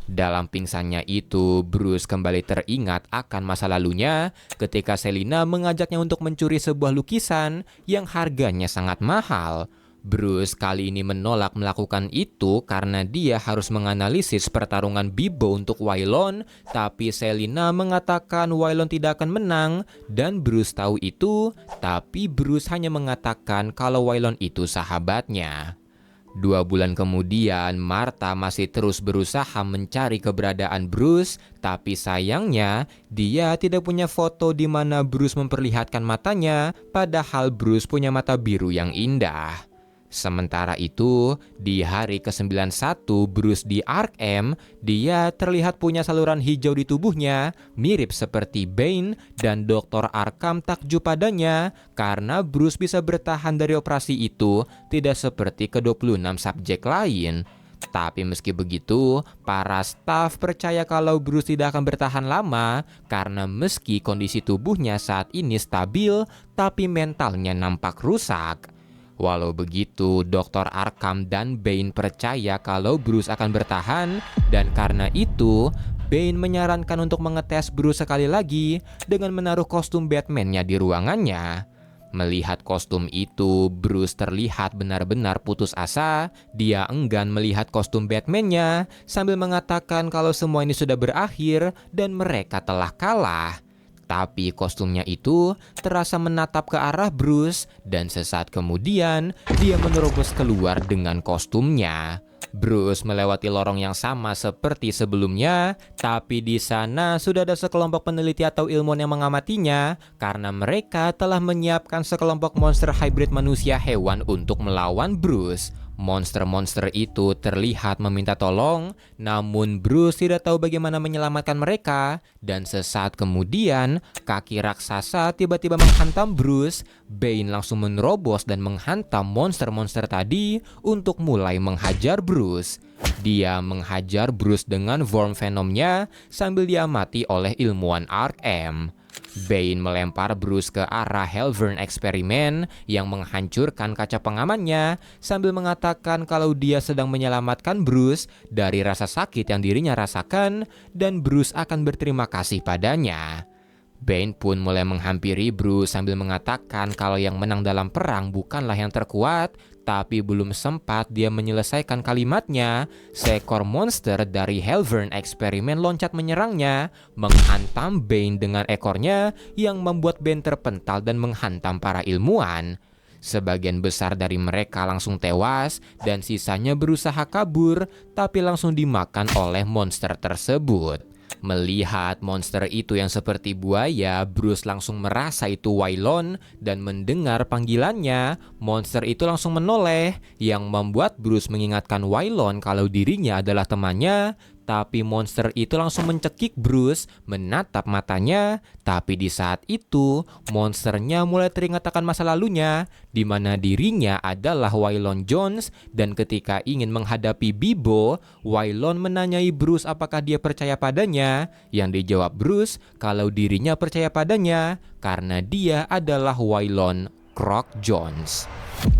Dalam pingsannya itu, Bruce kembali teringat akan masa lalunya ketika Selina mengajaknya untuk mencuri sebuah lukisan yang harganya sangat mahal. Bruce kali ini menolak melakukan itu karena dia harus menganalisis pertarungan Bibo untuk Waylon, tapi Selina mengatakan Waylon tidak akan menang dan Bruce tahu itu, tapi Bruce hanya mengatakan kalau Waylon itu sahabatnya. 2 bulan kemudian, Martha masih terus berusaha mencari keberadaan Bruce, tapi sayangnya dia tidak punya foto di mana Bruce memperlihatkan matanya, padahal Bruce punya mata biru yang indah. Sementara itu, di hari ke-91 Bruce di Arkham, dia terlihat punya saluran hijau di tubuhnya, mirip seperti Bane, dan Dr. Arkham takjub padanya karena Bruce bisa bertahan dari operasi itu, tidak seperti ke-26 subjek lain. Tapi meski begitu, para staf percaya kalau Bruce tidak akan bertahan lama karena meski kondisi tubuhnya saat ini stabil, tapi mentalnya nampak rusak. Walau begitu, Dr. Arkham dan Bane percaya kalau Bruce akan bertahan, dan karena itu, Bane menyarankan untuk mengetes Bruce sekali lagi dengan menaruh kostum Batman-nya di ruangannya. Melihat kostum itu, Bruce terlihat benar-benar putus asa. Dia enggan melihat kostum Batman-nya sambil mengatakan kalau semua ini sudah berakhir dan mereka telah kalah. Tapi kostumnya itu terasa menatap ke arah Bruce dan sesaat kemudian dia menerobos keluar dengan kostumnya. Bruce melewati lorong yang sama seperti sebelumnya, tapi di sana sudah ada sekelompok peneliti atau ilmuwan yang mengamatinya karena mereka telah menyiapkan sekelompok monster hybrid manusia hewan untuk melawan Bruce. Monster-monster itu terlihat meminta tolong, namun Bruce tidak tahu bagaimana menyelamatkan mereka. Dan sesaat kemudian, kaki raksasa tiba-tiba menghantam Bruce. Bane langsung menerobos dan menghantam monster-monster tadi untuk mulai menghajar Bruce. Dia menghajar Bruce dengan Worm Venom-nya sambil diamati oleh ilmuwan Arkham. Bane melempar Bruce ke arah Hellburn eksperimen yang menghancurkan kaca pengamannya sambil mengatakan kalau dia sedang menyelamatkan Bruce dari rasa sakit yang dirinya rasakan dan Bruce akan berterima kasih padanya. Bane pun mulai menghampiri Bruce sambil mengatakan kalau yang menang dalam perang bukanlah yang terkuat, tapi belum sempat dia menyelesaikan kalimatnya, seekor monster dari Hellburn eksperimen loncat menyerangnya, menghantam Bane dengan ekornya yang membuat Bane terpental dan menghantam para ilmuwan. Sebagian besar dari mereka langsung tewas dan sisanya berusaha kabur, tapi langsung dimakan oleh monster tersebut. Melihat monster itu yang seperti buaya, Bruce langsung merasa itu Waylon dan mendengar panggilannya, monster itu langsung menoleh yang membuat Bruce mengingatkan Waylon kalau dirinya adalah temannya. Tapi monster itu langsung mencekik Bruce, menatap matanya. Tapi di saat itu, monsternya mulai teringat akan masa lalunya, di mana dirinya adalah Waylon Jones. Dan ketika ingin menghadapi Bibo, Waylon menanyai Bruce apakah dia percaya padanya. Yang dijawab Bruce kalau dirinya percaya padanya, karena dia adalah Waylon Croc Jones.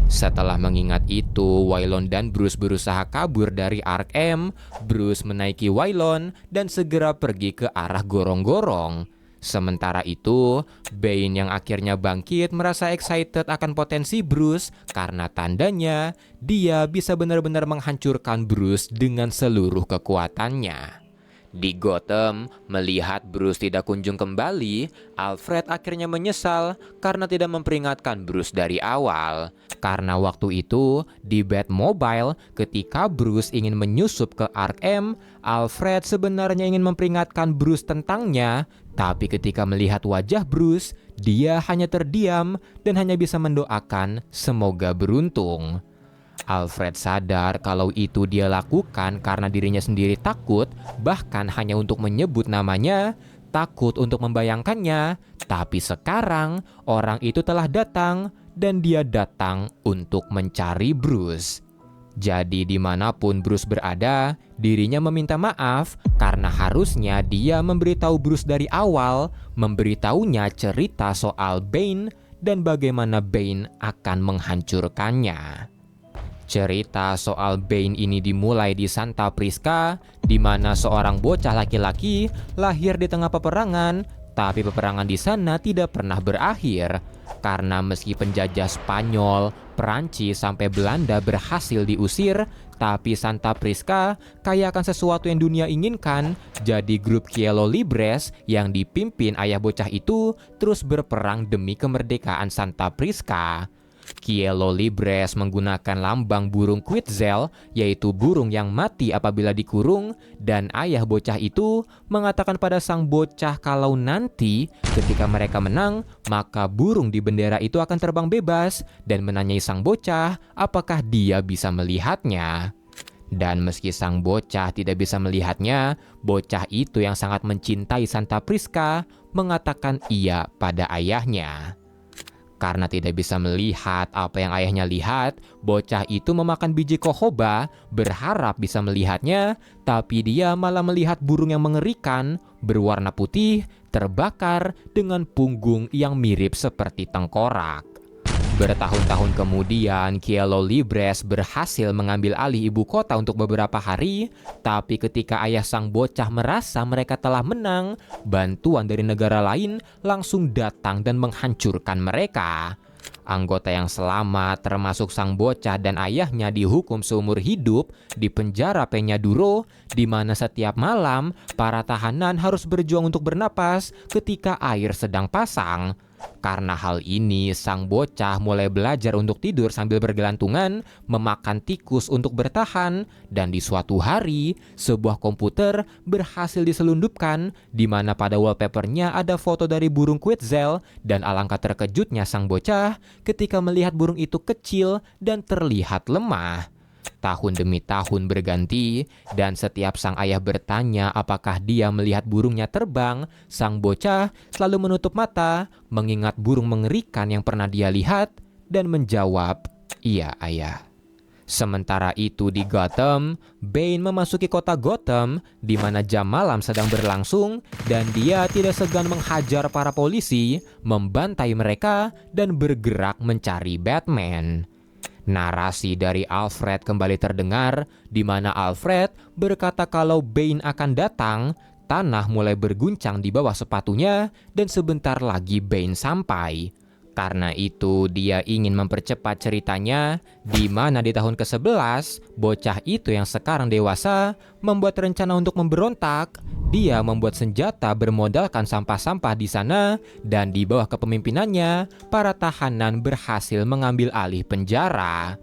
Setelah mengingat itu, Waylon dan Bruce berusaha kabur dari Arkham. Bruce menaiki Waylon dan segera pergi ke arah gorong-gorong. Sementara itu, Bane yang akhirnya bangkit merasa excited akan potensi Bruce karena tandanya dia bisa benar-benar menghancurkan Bruce dengan seluruh kekuatannya. Di Gotham, melihat Bruce tidak kunjung kembali, Alfred akhirnya menyesal karena tidak memperingatkan Bruce dari awal. Karena waktu itu, di Batmobile, ketika Bruce ingin menyusup ke Arkham, Alfred sebenarnya ingin memperingatkan Bruce tentangnya. Tapi ketika melihat wajah Bruce, dia hanya terdiam dan hanya bisa mendoakan semoga beruntung. Alfred sadar kalau itu dia lakukan karena dirinya sendiri takut, bahkan hanya untuk menyebut namanya, takut untuk membayangkannya. Tapi sekarang orang itu telah datang dan dia datang untuk mencari Bruce. Jadi dimanapun Bruce berada, dirinya meminta maaf karena harusnya dia memberitahu Bruce dari awal, memberitahunya cerita soal Bane dan bagaimana Bane akan menghancurkannya. Cerita soal Bane ini dimulai di Santa Prisca, di mana seorang bocah laki-laki lahir di tengah peperangan, tapi peperangan di sana tidak pernah berakhir. Karena meski penjajah Spanyol, Perancis sampai Belanda berhasil diusir, tapi Santa Prisca kaya akan sesuatu yang dunia inginkan. Jadi grup Cielo Libres yang dipimpin ayah bocah itu terus berperang demi kemerdekaan Santa Prisca. Cielo Libres menggunakan lambang burung Quetzal, yaitu burung yang mati apabila dikurung, dan ayah bocah itu mengatakan pada sang bocah kalau nanti ketika mereka menang, maka burung di bendera itu akan terbang bebas dan menanyai sang bocah apakah dia bisa melihatnya. Dan meski sang bocah tidak bisa melihatnya, bocah itu yang sangat mencintai Santa Prisca mengatakan iya pada ayahnya. Karena tidak bisa melihat apa yang ayahnya lihat, bocah itu memakan biji kohoba, berharap bisa melihatnya, tapi dia malah melihat burung yang mengerikan, berwarna putih, terbakar dengan punggung yang mirip seperti tengkorak. Bertahun-tahun kemudian, Cielo Libres berhasil mengambil alih ibu kota untuk beberapa hari, tapi ketika ayah sang bocah merasa mereka telah menang, bantuan dari negara lain langsung datang dan menghancurkan mereka. Anggota yang selamat termasuk sang bocah dan ayahnya dihukum seumur hidup di penjara Peñaduro, di mana setiap malam para tahanan harus berjuang untuk bernapas ketika air sedang pasang. Karena hal ini, sang bocah mulai belajar untuk tidur sambil bergelantungan, memakan tikus untuk bertahan, dan di suatu hari, sebuah komputer berhasil diselundupkan, di mana pada wallpapernya ada foto dari burung Quetzal, dan alangkah terkejutnya sang bocah ketika melihat burung itu kecil dan terlihat lemah. Tahun demi tahun berganti, dan setiap sang ayah bertanya apakah dia melihat burungnya terbang, sang bocah selalu menutup mata, mengingat burung mengerikan yang pernah dia lihat, dan menjawab, "Iya, ayah." Sementara itu di Gotham, Bane memasuki kota Gotham, di mana jam malam sedang berlangsung, dan dia tidak segan menghajar para polisi, membantai mereka, dan bergerak mencari Batman. Narasi dari Alfred kembali terdengar, di mana Alfred berkata kalau Bane akan datang. Tanah mulai berguncang di bawah sepatunya, dan sebentar lagi Bane sampai. Karena itu dia ingin mempercepat ceritanya, di mana di tahun ke-11, bocah itu yang sekarang dewasa membuat rencana untuk memberontak. Dia membuat senjata bermodalkan sampah-sampah di sana, dan di bawah kepemimpinannya, para tahanan berhasil mengambil alih penjara.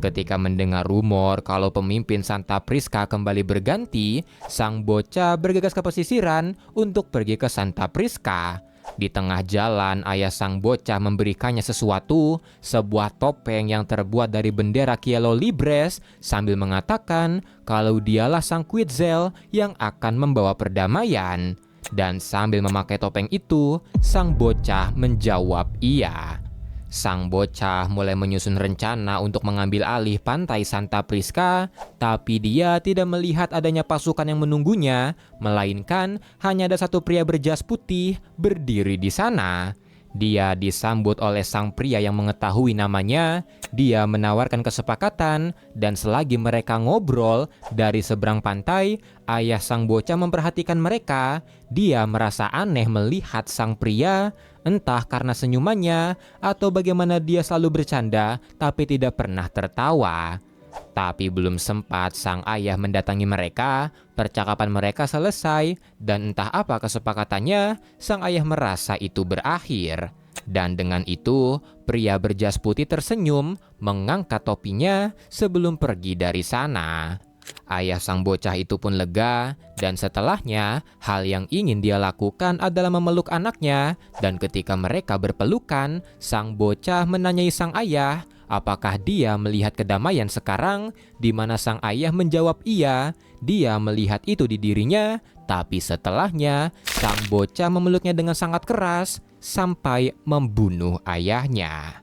Ketika mendengar rumor kalau pemimpin Santa Prisca kembali berganti, sang bocah bergegas ke pesisiran untuk pergi ke Santa Prisca. Di tengah jalan, ayah sang bocah memberikannya sesuatu, sebuah topeng yang terbuat dari bendera Cielo Libres, sambil mengatakan kalau dialah sang Quetzal yang akan membawa perdamaian. Dan sambil memakai topeng itu, sang bocah menjawab iya. Sang bocah mulai menyusun rencana untuk mengambil alih pantai Santa Prisca, tapi dia tidak melihat adanya pasukan yang menunggunya, melainkan hanya ada satu pria berjas putih berdiri di sana. Dia disambut oleh sang pria yang mengetahui namanya. Dia menawarkan kesepakatan, dan selagi mereka ngobrol dari seberang pantai, ayah sang bocah memperhatikan mereka. Dia merasa aneh melihat sang pria, entah karena senyumannya atau bagaimana dia selalu bercanda tapi tidak pernah tertawa. Tapi belum sempat sang ayah mendatangi mereka, percakapan mereka selesai, dan entah apa kesepakatannya, sang ayah merasa itu berakhir. Dan dengan itu, pria berjas putih tersenyum, mengangkat topinya sebelum pergi dari sana. Ayah sang bocah itu pun lega, dan setelahnya hal yang ingin dia lakukan adalah memeluk anaknya. Dan ketika mereka berpelukan, sang bocah menanyai sang ayah apakah dia melihat kedamaian sekarang, di mana sang ayah menjawab iya. Dia melihat itu di dirinya, tapi setelahnya sang bocah memeluknya dengan sangat keras sampai membunuh ayahnya.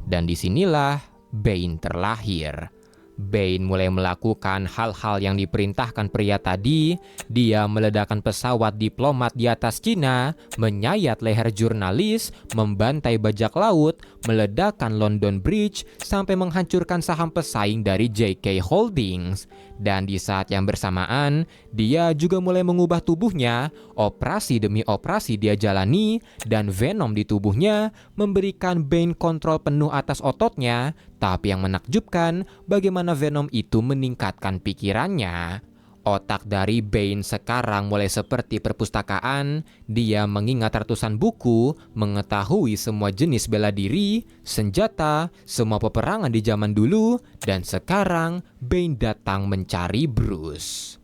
Dan disinilah Bane terlahir. Bane mulai melakukan hal-hal yang diperintahkan pria tadi. Dia meledakkan pesawat diplomat di atas Cina, menyayat leher jurnalis, membantai bajak laut, meledakkan London Bridge, sampai menghancurkan saham pesaing dari JK Holdings. Dan di saat yang bersamaan, dia juga mulai mengubah tubuhnya. Operasi demi operasi dia jalani, dan venom di tubuhnya memberikan Bane kontrol penuh atas ototnya. Tapi yang menakjubkan, bagaimana venom itu meningkatkan pikirannya. Otak dari Bane sekarang mulai seperti perpustakaan. Dia mengingat ratusan buku, mengetahui semua jenis bela diri, senjata, semua peperangan di zaman dulu, dan sekarang Bane datang mencari Bruce.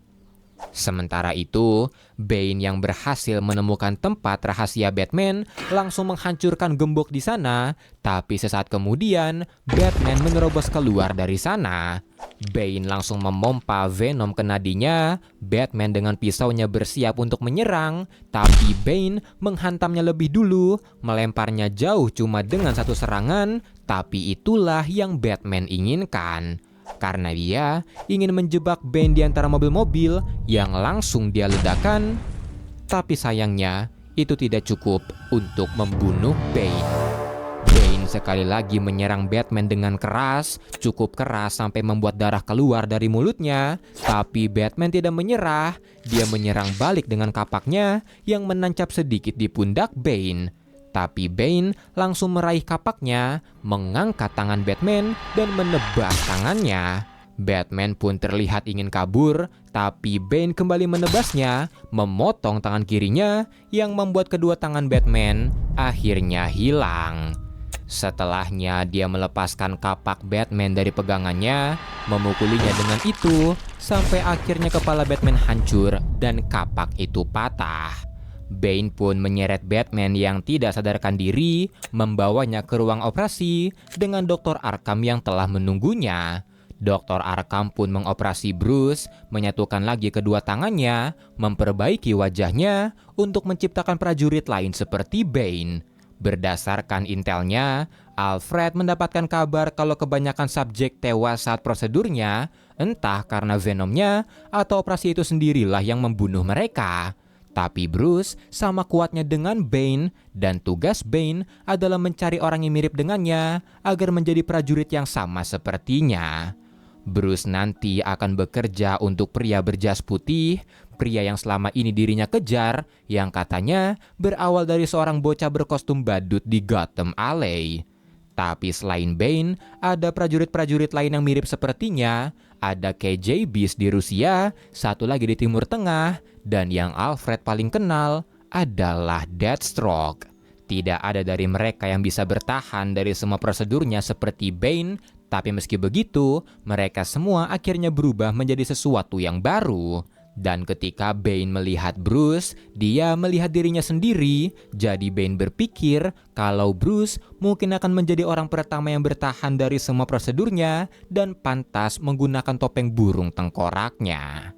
Sementara itu, Bane yang berhasil menemukan tempat rahasia Batman langsung menghancurkan gembok di sana, tapi sesaat kemudian Batman menerobos keluar dari sana. Bane langsung memompa venom ke nadinya. Batman dengan pisaunya bersiap untuk menyerang, tapi Bane menghantamnya lebih dulu, melemparnya jauh cuma dengan satu serangan, tapi itulah yang Batman inginkan. Karena dia ingin menjebak Bane di antara mobil-mobil yang langsung dia ledakan. Tapi sayangnya itu tidak cukup untuk membunuh Bane. Bane Bane sekali lagi menyerang Batman dengan keras, cukup keras sampai membuat darah keluar dari mulutnya. Tapi Batman tidak menyerah, dia menyerang balik dengan kapaknya yang menancap sedikit di pundak Bane. Tapi Bane langsung meraih kapaknya, mengangkat tangan Batman dan menebas tangannya. Batman pun terlihat ingin kabur, tapi Bane kembali menebasnya, memotong tangan kirinya yang membuat kedua tangan Batman akhirnya hilang. Setelahnya dia melepaskan kapak Batman dari pegangannya, memukulinya dengan itu, sampai akhirnya kepala Batman hancur dan kapak itu patah. Bane pun menyeret Batman yang tidak sadarkan diri, membawanya ke ruang operasi dengan Dr. Arkham yang telah menunggunya. Dr. Arkham pun mengoperasi Bruce, menyatukan lagi kedua tangannya, memperbaiki wajahnya untuk menciptakan prajurit lain seperti Bane. Berdasarkan intelnya, Alfred mendapatkan kabar kalau kebanyakan subjek tewas saat prosedurnya, entah karena Venomnya atau operasi itu sendirilah yang membunuh mereka. Tapi Bruce sama kuatnya dengan Bane, dan tugas Bane adalah mencari orang yang mirip dengannya agar menjadi prajurit yang sama sepertinya. Bruce nanti akan bekerja untuk pria berjas putih, pria yang selama ini dirinya kejar, yang katanya berawal dari seorang bocah berkostum badut di Gotham Alley. Tapi selain Bane, ada prajurit-prajurit lain yang mirip sepertinya. Ada KJ Beast di Rusia, satu lagi di Timur Tengah, dan yang Alfred paling kenal adalah Deathstroke. Tidak ada dari mereka yang bisa bertahan dari semua prosedurnya seperti Bane, tapi meski begitu, mereka semua akhirnya berubah menjadi sesuatu yang baru. Dan ketika Bane melihat Bruce, dia melihat dirinya sendiri. Jadi Bane berpikir kalau Bruce mungkin akan menjadi orang pertama yang bertahan dari semua prosedurnya dan pantas menggunakan topeng burung tengkoraknya.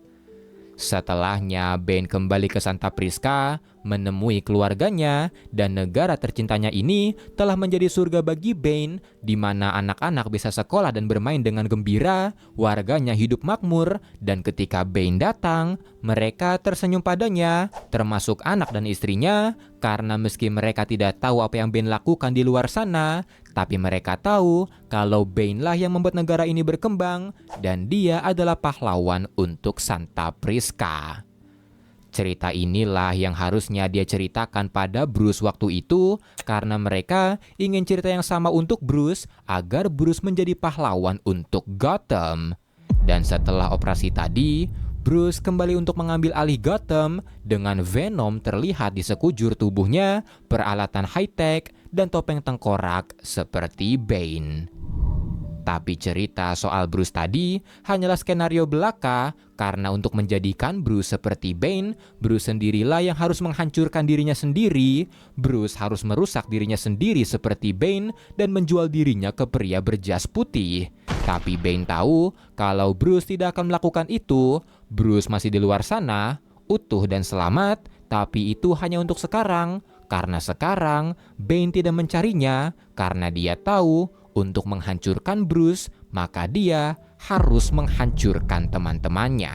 Setelahnya, Bane kembali ke Santa Prisca, menemui keluarganya, dan negara tercintanya ini telah menjadi surga bagi Bane, di mana anak-anak bisa sekolah dan bermain dengan gembira, warganya hidup makmur, dan ketika Bane datang, mereka tersenyum padanya, termasuk anak dan istrinya, karena meski mereka tidak tahu apa yang Bane lakukan di luar sana, tapi mereka tahu kalau Bane lah yang membuat negara ini berkembang dan dia adalah pahlawan untuk Santa Prisca. Cerita inilah yang harusnya dia ceritakan pada Bruce waktu itu karena mereka ingin cerita yang sama untuk Bruce agar Bruce menjadi pahlawan untuk Gotham. Dan setelah operasi tadi, Bruce kembali untuk mengambil alih Gotham dengan Venom terlihat di sekujur tubuhnya, peralatan high-tech, dan topeng tengkorak seperti Bane. Tapi cerita soal Bruce tadi hanyalah skenario belaka karena untuk menjadikan Bruce seperti Bane, Bruce sendirilah yang harus menghancurkan dirinya sendiri. Bruce harus merusak dirinya sendiri seperti Bane dan menjual dirinya ke pria berjas putih. Tapi Bane tahu kalau Bruce tidak akan melakukan itu. Bruce masih di luar sana, utuh dan selamat, tapi itu hanya untuk sekarang. Karena sekarang Bane tidak mencarinya karena dia tahu untuk menghancurkan Bruce, maka dia harus menghancurkan teman-temannya.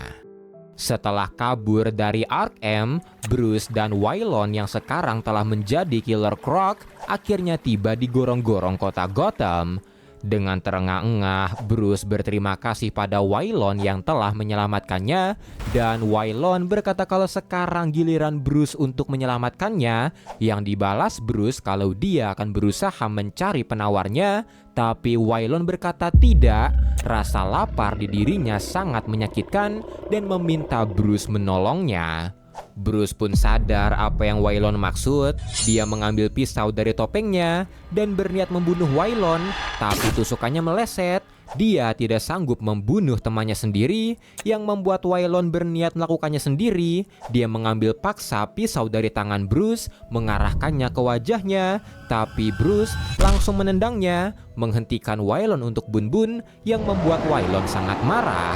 Setelah kabur dari Arkham, Bruce dan Waylon yang sekarang telah menjadi Killer Croc akhirnya tiba di gorong-gorong kota Gotham. Dengan terengah-engah, Bruce berterima kasih pada Waylon yang telah menyelamatkannya, dan Waylon berkata kalau sekarang giliran Bruce untuk menyelamatkannya, yang dibalas Bruce kalau dia akan berusaha mencari penawarnya, tapi Waylon berkata tidak, rasa lapar di dirinya sangat menyakitkan dan meminta Bruce menolongnya. Bruce pun sadar apa yang Waylon maksud. Dia mengambil pisau dari topengnya dan berniat membunuh Waylon, tapi tusukannya meleset. Dia tidak sanggup membunuh temannya sendiri, yang membuat Waylon berniat melakukannya sendiri. Dia mengambil paksa pisau dari tangan Bruce, mengarahkannya ke wajahnya, tapi Bruce langsung menendangnya, menghentikan Waylon untuk bun-bun, yang membuat Waylon sangat marah.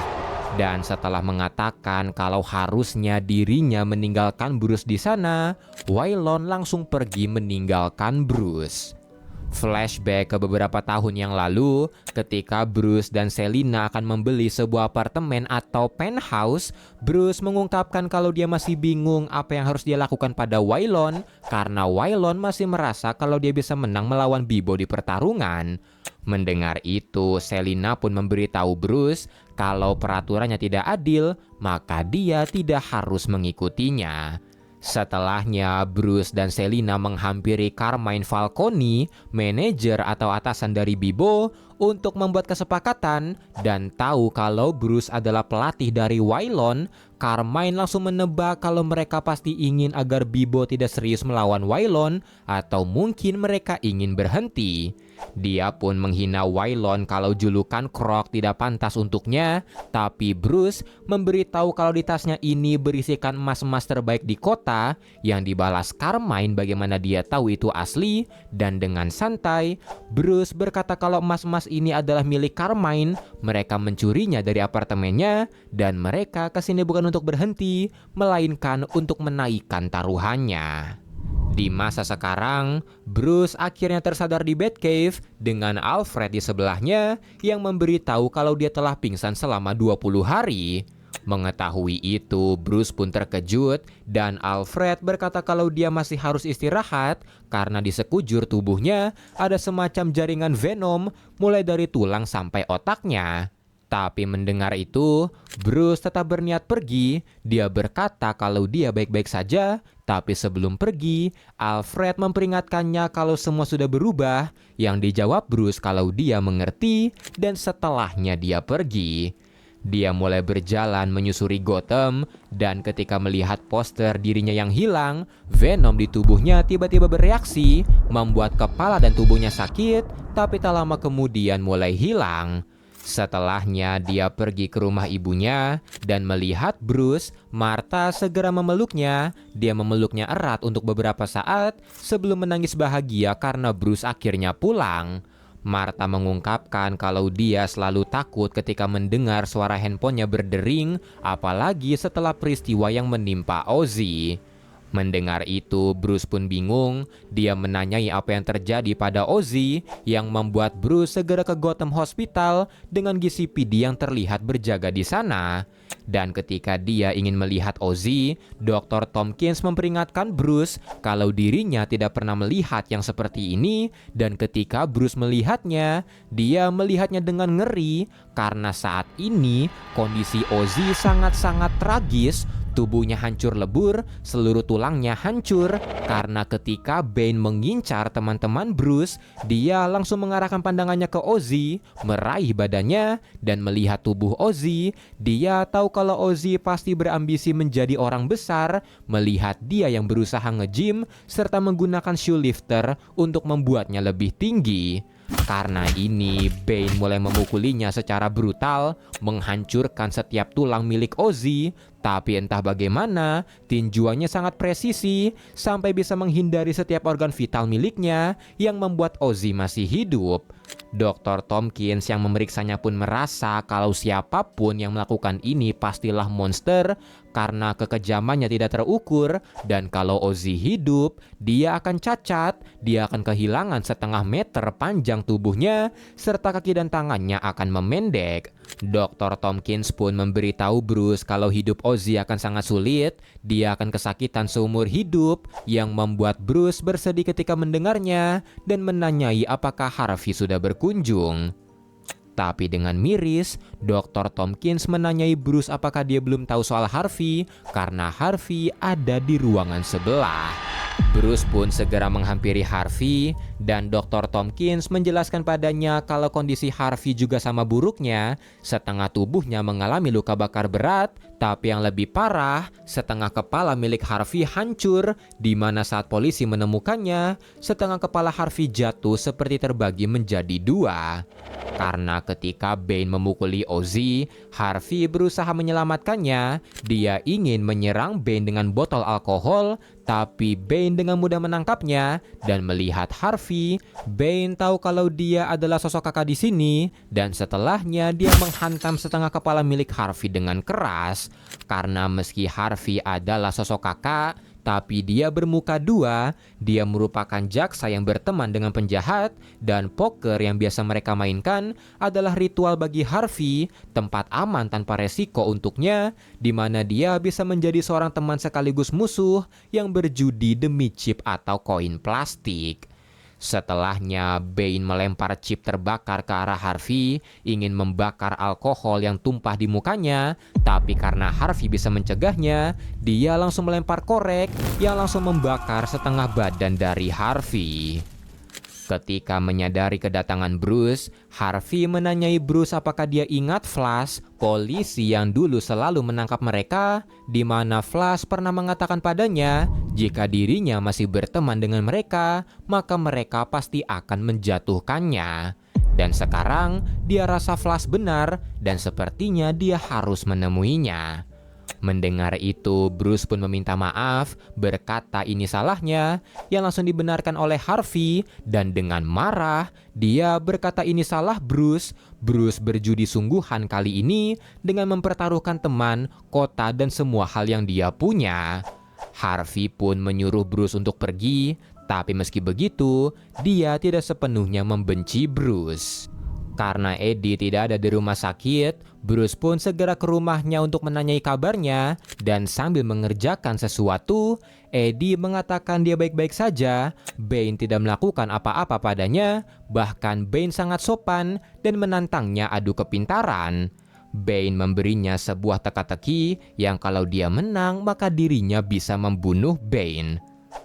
Dan setelah mengatakan kalau harusnya dirinya meninggalkan Bruce di sana, Waylon langsung pergi meninggalkan Bruce. Flashback ke beberapa tahun yang lalu, ketika Bruce dan Selina akan membeli sebuah apartemen atau penthouse, Bruce mengungkapkan kalau dia masih bingung apa yang harus dia lakukan pada Waylon karena Waylon masih merasa kalau dia bisa menang melawan Bibo di pertarungan. Mendengar itu, Selina pun memberitahu Bruce kalau peraturannya tidak adil, maka dia tidak harus mengikutinya. Setelahnya, Bruce dan Selina menghampiri Carmine Falcone, manajer atau atasan dari Bibo, untuk membuat kesepakatan dan tahu kalau Bruce adalah pelatih dari Waylon. Carmine langsung menebak kalau mereka pasti ingin agar Bibo tidak serius melawan Waylon atau mungkin mereka ingin berhenti. Dia pun menghina Waylon kalau julukan Croc tidak pantas untuknya, tapi Bruce memberitahu kalau di tasnya ini berisikan emas-emas terbaik di kota, yang dibalas Carmine bagaimana dia tahu itu asli, dan dengan santai, Bruce berkata kalau emas-emas ini adalah milik Carmine, mereka mencurinya dari apartemennya, dan mereka kesini bukan untuk berhenti, melainkan untuk menaikkan taruhannya. Di masa sekarang, Bruce akhirnya tersadar di Batcave dengan Alfred di sebelahnya yang memberitahu kalau dia telah pingsan selama 20 hari. Mengetahui itu, Bruce pun terkejut dan Alfred berkata kalau dia masih harus istirahat karena di sekujur tubuhnya ada semacam jaringan venom mulai dari tulang sampai otaknya. Tapi mendengar itu, Bruce tetap berniat pergi. Dia berkata kalau dia baik-baik saja, tapi sebelum pergi, Alfred memperingatkannya kalau semua sudah berubah. Yang dijawab Bruce kalau dia mengerti, dan setelahnya dia pergi. Dia mulai berjalan menyusuri Gotham, dan ketika melihat poster dirinya yang hilang, venom di tubuhnya tiba-tiba bereaksi, membuat kepala dan tubuhnya sakit, tapi tak lama kemudian mulai hilang. Setelahnya dia pergi ke rumah ibunya dan melihat Bruce, Martha segera memeluknya. Dia memeluknya erat untuk beberapa saat sebelum menangis bahagia karena Bruce akhirnya pulang. Martha mengungkapkan kalau dia selalu takut ketika mendengar suara handphonenya berdering, apalagi setelah peristiwa yang menimpa Ozzy. Mendengar itu, Bruce pun bingung. Dia menanyai apa yang terjadi pada Ozzy, yang membuat Bruce segera ke Gotham Hospital dengan GCPD yang terlihat berjaga di sana. Dan ketika dia ingin melihat Ozzy, Dr. Tompkins memperingatkan Bruce kalau dirinya tidak pernah melihat yang seperti ini, dan ketika Bruce melihatnya, dia melihatnya dengan ngeri karena saat ini kondisi Ozzy sangat-sangat tragis. Tubuhnya hancur lebur, seluruh tulangnya hancur, karena ketika Bane mengincar teman-teman Bruce, dia langsung mengarahkan pandangannya ke Ozzy, meraih badannya, dan melihat tubuh Ozzy. Dia tahu kalau Ozzy pasti berambisi menjadi orang besar, melihat dia yang berusaha nge-gym, serta menggunakan shoelifter untuk membuatnya lebih tinggi. Karena ini, Bane mulai memukulinya secara brutal, menghancurkan setiap tulang milik Ozzy. Tapi entah bagaimana, tinjuannya sangat presisi sampai bisa menghindari setiap organ vital miliknya yang membuat Ozzy masih hidup. Dr. Tompkins yang memeriksanya pun merasa kalau siapapun yang melakukan ini pastilah monster karena kekejamannya tidak terukur, dan kalau Ozzy hidup, dia akan cacat, dia akan kehilangan setengah meter panjang tubuhnya, serta kaki dan tangannya akan memendek. Dr. Tompkins pun memberitahu Bruce kalau hidup Ozzy akan sangat sulit, dia akan kesakitan seumur hidup, yang membuat Bruce bersedih ketika mendengarnya dan menanyai apakah Harvey sudah berkunjung. Tapi dengan miris, Dr. Tompkins menanyai Bruce apakah dia belum tahu soal Harvey karena Harvey ada di ruangan sebelah. Bruce pun segera menghampiri Harvey dan Dr. Tompkins menjelaskan padanya kalau kondisi Harvey juga sama buruknya. Setengah tubuhnya mengalami luka bakar berat, tapi yang lebih parah, setengah kepala milik Harvey hancur, di mana saat polisi menemukannya, setengah kepala Harvey jatuh seperti terbagi menjadi dua. Karena ketika Bane memukuli Ozzy, Harvey berusaha menyelamatkannya. Dia ingin menyerang Bane dengan botol alkohol, tapi Bane dengan mudah menangkapnya dan melihat Harvey. Bane tahu kalau dia adalah sosok kakak di sini, dan setelahnya dia menghantam setengah kepala milik Harvey dengan keras. Karena meski Harvey adalah sosok kakak, tapi dia bermuka dua. Dia merupakan jaksa yang berteman dengan penjahat, dan poker yang biasa mereka mainkan adalah ritual bagi Harvey, tempat aman tanpa resiko untuknya, di mana dia bisa menjadi seorang teman sekaligus musuh yang berjudi demi chip atau koin plastik. Setelahnya, Bane melempar chip terbakar ke arah Harvey, ingin membakar alkohol yang tumpah di mukanya, tapi karena Harvey bisa mencegahnya, dia langsung melempar korek yang langsung membakar setengah badan dari Harvey. Ketika menyadari kedatangan Bruce, Harvey menanyai Bruce apakah dia ingat Flash, polisi yang dulu selalu menangkap mereka, di mana Flash pernah mengatakan padanya, jika dirinya masih berteman dengan mereka, maka mereka pasti akan menjatuhkannya. Dan sekarang, dia rasa Flash benar, dan sepertinya dia harus menemuinya. Mendengar itu, Bruce pun meminta maaf, berkata ini salahnya, yang langsung dibenarkan oleh Harvey, dan dengan marah, dia berkata ini salah Bruce. Bruce berjudi sungguhan kali ini dengan mempertaruhkan teman, kota, dan semua hal yang dia punya. Harvey pun menyuruh Bruce untuk pergi, tapi meski begitu, dia tidak sepenuhnya membenci Bruce. Karena Eddie tidak ada di rumah sakit, Bruce pun segera ke rumahnya untuk menanyai kabarnya, dan sambil mengerjakan sesuatu, Eddie mengatakan dia baik-baik saja. Bane tidak melakukan apa-apa padanya, bahkan Bane sangat sopan dan menantangnya adu kepintaran. Bane memberinya sebuah teka-teki yang kalau dia menang maka dirinya bisa membunuh Bane.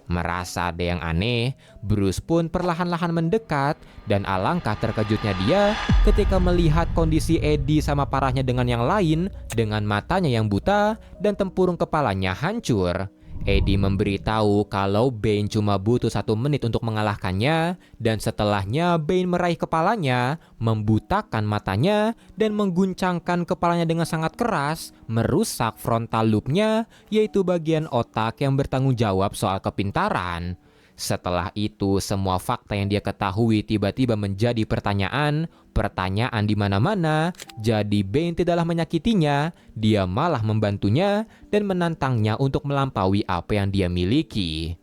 Merasa ada yang aneh, Bruce pun perlahan-lahan mendekat, dan alangkah terkejutnya dia ketika melihat kondisi Eddie sama parahnya dengan yang lain, dengan matanya yang buta dan tempurung kepalanya hancur. Eddie memberitahu kalau Bane cuma butuh 1 menit untuk mengalahkannya, dan setelahnya Bane meraih kepalanya, membutakan matanya, dan mengguncangkan kepalanya dengan sangat keras, merusak frontal lobe-nya, yaitu bagian otak yang bertanggung jawab soal kepintaran. Setelah itu, semua fakta yang dia ketahui tiba-tiba menjadi pertanyaan di mana-mana. Jadi Bane tidaklah menyakitinya, dia malah membantunya dan menantangnya untuk melampaui apa yang dia miliki.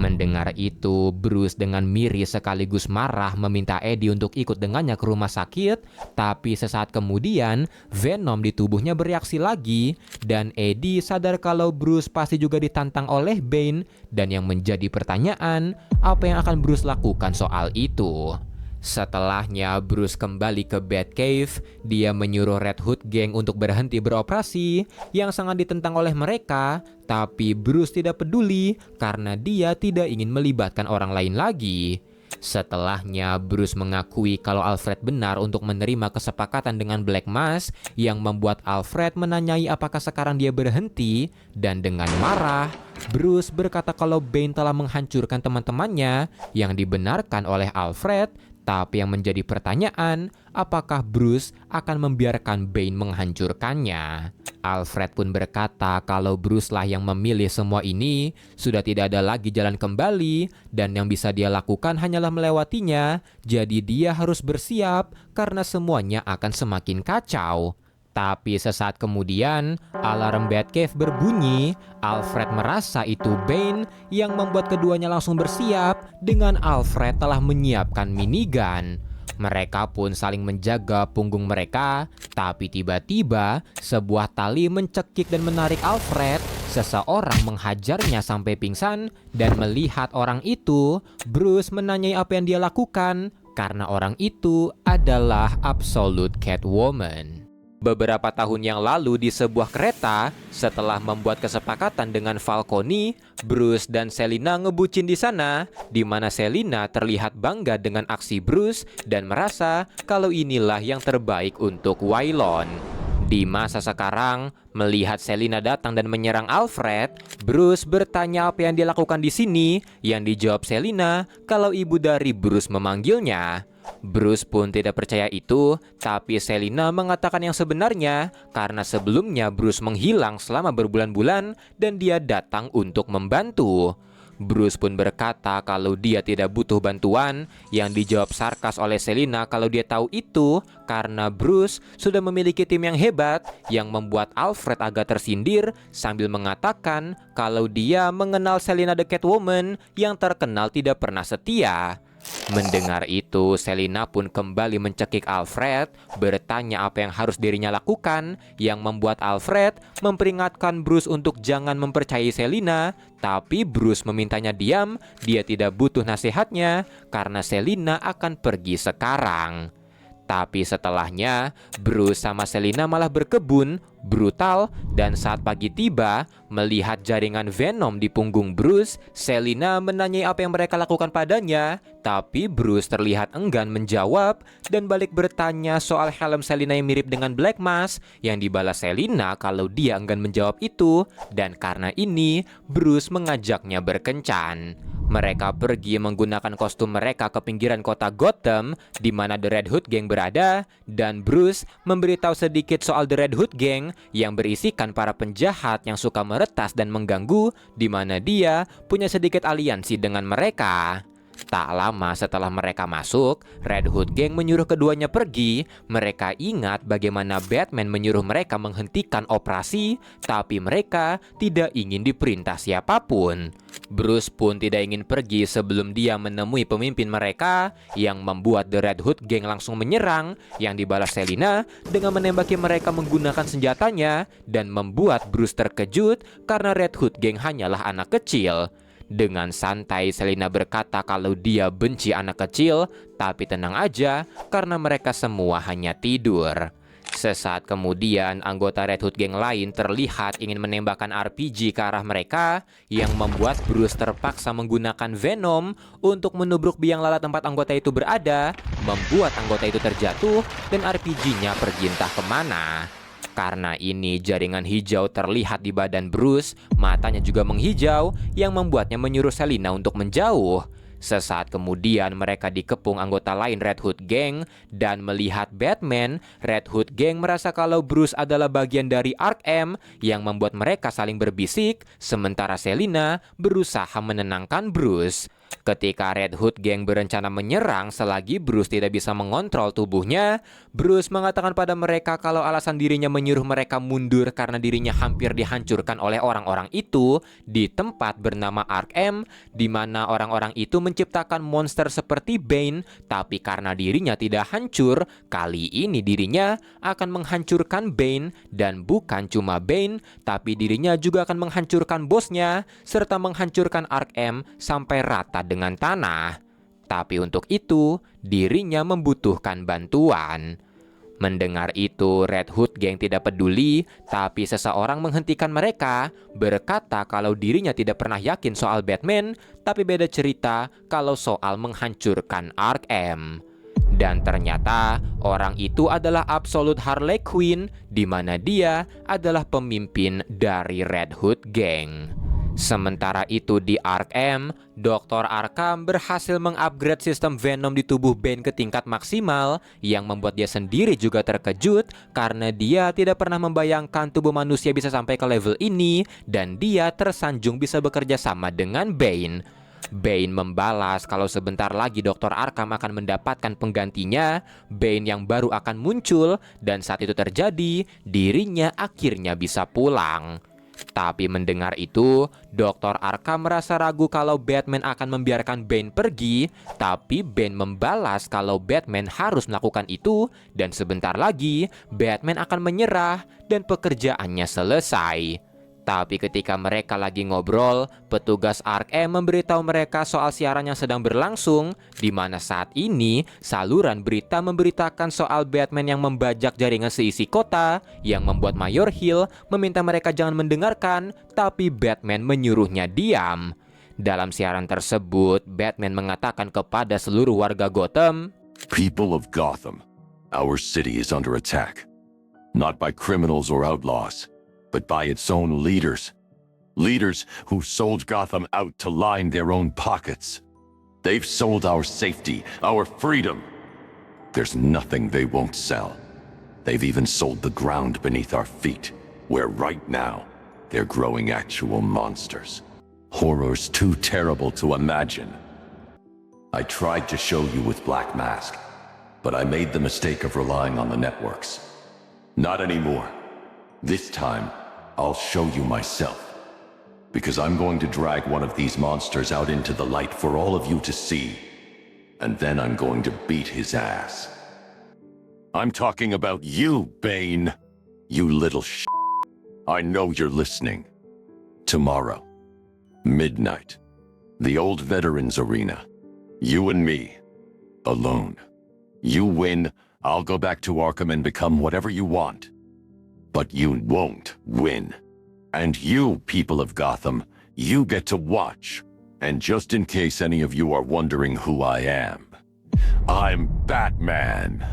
Mendengar itu, Bruce dengan miris sekaligus marah meminta Eddie untuk ikut dengannya ke rumah sakit, tapi sesaat kemudian Venom di tubuhnya bereaksi lagi, dan Eddie sadar kalau Bruce pasti juga ditantang oleh Bane, dan yang menjadi pertanyaan, apa yang akan Bruce lakukan soal itu? Setelahnya Bruce kembali ke Batcave. Dia menyuruh Red Hood Gang untuk berhenti beroperasi, yang sangat ditentang oleh mereka. Tapi Bruce tidak peduli karena dia tidak ingin melibatkan orang lain lagi. Setelahnya Bruce mengakui kalau Alfred benar untuk menerima kesepakatan dengan Black Mask, yang membuat Alfred menanyai apakah sekarang dia berhenti. Dan dengan marah, Bruce berkata kalau Bane telah menghancurkan teman-temannya, yang dibenarkan oleh Alfred. Tapi yang menjadi pertanyaan, apakah Bruce akan membiarkan Bane menghancurkannya? Alfred pun berkata kalau Bruce lah yang memilih semua ini, sudah tidak ada lagi jalan kembali, dan yang bisa dia lakukan hanyalah melewatinya, jadi dia harus bersiap karena semuanya akan semakin kacau. Tapi sesaat kemudian, alarm Batcave berbunyi. Alfred merasa itu Bane, yang membuat keduanya langsung bersiap dengan Alfred telah menyiapkan minigun. Mereka pun saling menjaga punggung mereka, tapi tiba-tiba sebuah tali mencekik dan menarik Alfred. Seseorang menghajarnya sampai pingsan, dan melihat orang itu, Bruce menanyai apa yang dia lakukan, karena orang itu adalah Absolute Catwoman. Beberapa tahun yang lalu di sebuah kereta, setelah membuat kesepakatan dengan Falcone, Bruce dan Selina ngebucin di sana, di mana Selina terlihat bangga dengan aksi Bruce dan merasa kalau inilah yang terbaik untuk Waylon. Di masa sekarang, melihat Selina datang dan menyerang Alfred, Bruce bertanya apa yang dia lakukan di sini, yang dijawab Selina kalau ibu dari Bruce memanggilnya. Bruce pun tidak percaya itu, tapi Selina mengatakan yang sebenarnya karena sebelumnya Bruce menghilang selama berbulan-bulan dan dia datang untuk membantu. Bruce pun berkata kalau dia tidak butuh bantuan, yang dijawab sarkas oleh Selina kalau dia tahu itu karena Bruce sudah memiliki tim yang hebat, yang membuat Alfred agak tersindir sambil mengatakan kalau dia mengenal Selina the Catwoman yang terkenal tidak pernah setia. Mendengar itu, Selina pun kembali mencekik Alfred, bertanya apa yang harus dirinya lakukan, yang membuat Alfred memperingatkan Bruce untuk jangan mempercayai Selina, tapi Bruce memintanya diam, dia tidak butuh nasihatnya, karena Selina akan pergi sekarang. Tapi setelahnya, Bruce sama Selina malah berkebun, brutal, dan saat pagi tiba, melihat jaringan Venom di punggung Bruce, Selina menanyai apa yang mereka lakukan padanya, tapi Bruce terlihat enggan menjawab dan balik bertanya soal helm Selina yang mirip dengan Black Mask, yang dibalas Selina kalau dia enggan menjawab itu, dan karena ini, Bruce mengajaknya berkencan. Mereka pergi menggunakan kostum mereka ke pinggiran kota Gotham, di mana The Red Hood Gang berada, dan Bruce memberitahu sedikit soal The Red Hood Gang yang berisikan para penjahat yang suka meretas dan mengganggu, di mana dia punya sedikit aliansi dengan mereka. Tak lama setelah mereka masuk, Red Hood Gang menyuruh keduanya pergi. Mereka ingat bagaimana Batman menyuruh mereka menghentikan operasi, tapi mereka tidak ingin diperintah siapapun. Bruce pun tidak ingin pergi sebelum dia menemui pemimpin mereka, yang membuat The Red Hood Gang langsung menyerang, yang dibalas Selina dengan menembaki mereka menggunakan senjatanya, dan membuat Bruce terkejut karena Red Hood Gang hanyalah anak kecil. Dengan santai, Selina berkata kalau dia benci anak kecil, tapi tenang aja karena mereka semua hanya tidur. Sesaat kemudian, anggota Red Hood Gang lain terlihat ingin menembakkan RPG ke arah mereka, yang membuat Bruce terpaksa menggunakan Venom untuk menubruk biang lala tempat anggota itu berada, membuat anggota itu terjatuh dan RPG-nya pergi entah kemana. Karena ini, jaringan hijau terlihat di badan Bruce, matanya juga menghijau, yang membuatnya menyuruh Selina untuk menjauh. Sesaat kemudian mereka dikepung anggota lain Red Hood Gang, dan melihat Batman, Red Hood Gang merasa kalau Bruce adalah bagian dari Arkham, yang membuat mereka saling berbisik, sementara Selina berusaha menenangkan Bruce. Ketika Red Hood Gang berencana menyerang selagi Bruce tidak bisa mengontrol tubuhnya, Bruce mengatakan pada mereka kalau alasan dirinya menyuruh mereka mundur karena dirinya hampir dihancurkan oleh orang-orang itu di tempat bernama Arkham, di mana orang-orang itu menciptakan monster seperti Bane, tapi karena dirinya tidak hancur, kali ini dirinya akan menghancurkan Bane, dan bukan cuma Bane, tapi dirinya juga akan menghancurkan bosnya, serta menghancurkan Arkham sampai rata dengan tanah. Tapi untuk itu, dirinya membutuhkan bantuan. Mendengar itu, Red Hood Gang tidak peduli, tapi seseorang menghentikan mereka, berkata kalau dirinya tidak pernah yakin soal Batman, tapi beda cerita kalau soal menghancurkan Arkham. Dan ternyata orang itu adalah Absolute Harley Quinn, di mana dia adalah pemimpin dari Red Hood Gang. Sementara itu di Arkham, Dr. Arkham berhasil mengupgrade sistem Venom di tubuh Bane ke tingkat maksimal, yang membuat dia sendiri juga terkejut karena dia tidak pernah membayangkan tubuh manusia bisa sampai ke level ini, dan dia tersanjung bisa bekerja sama dengan Bane. Bane membalas kalau sebentar lagi Dr. Arkham akan mendapatkan penggantinya, Bane yang baru akan muncul, dan saat itu terjadi, dirinya akhirnya bisa pulang. Tapi mendengar itu, Dr. Arkham merasa ragu kalau Batman akan membiarkan Bane pergi, tapi Bane membalas kalau Batman harus melakukan itu, dan sebentar lagi Batman akan menyerah dan pekerjaannya selesai. Tapi ketika mereka lagi ngobrol, petugas Arkham memberitahu mereka soal siaran yang sedang berlangsung, di mana saat ini saluran berita memberitakan soal Batman yang membajak jaringan seisi kota, yang membuat Mayor Hill meminta mereka jangan mendengarkan, tapi Batman menyuruhnya diam. Dalam siaran tersebut, Batman mengatakan kepada seluruh warga Gotham, "People of Gotham, our city is under attack. Not by criminals or outlaws, but by its own leaders. Leaders who sold Gotham out to line their own pockets. They've sold our safety, our freedom. There's nothing they won't sell. They've even sold the ground beneath our feet, where right now, they're growing actual monsters." Horrors too terrible to imagine. I tried to show you with Black Mask, but I made the mistake of relying on the networks. Not anymore. This time, I'll show you myself. Because I'm going to drag one of these monsters out into the light for all of you to see. And then I'm going to beat his ass. I'm talking about you, Bane. You little sh**. I know you're listening. Tomorrow, midnight, the old Veterans Arena. You and me, alone. You win, I'll go back to Arkham and become whatever you want. But you won't win. And you, people of Gotham, you get to watch. And just in case any of you are wondering who I am, I'm Batman.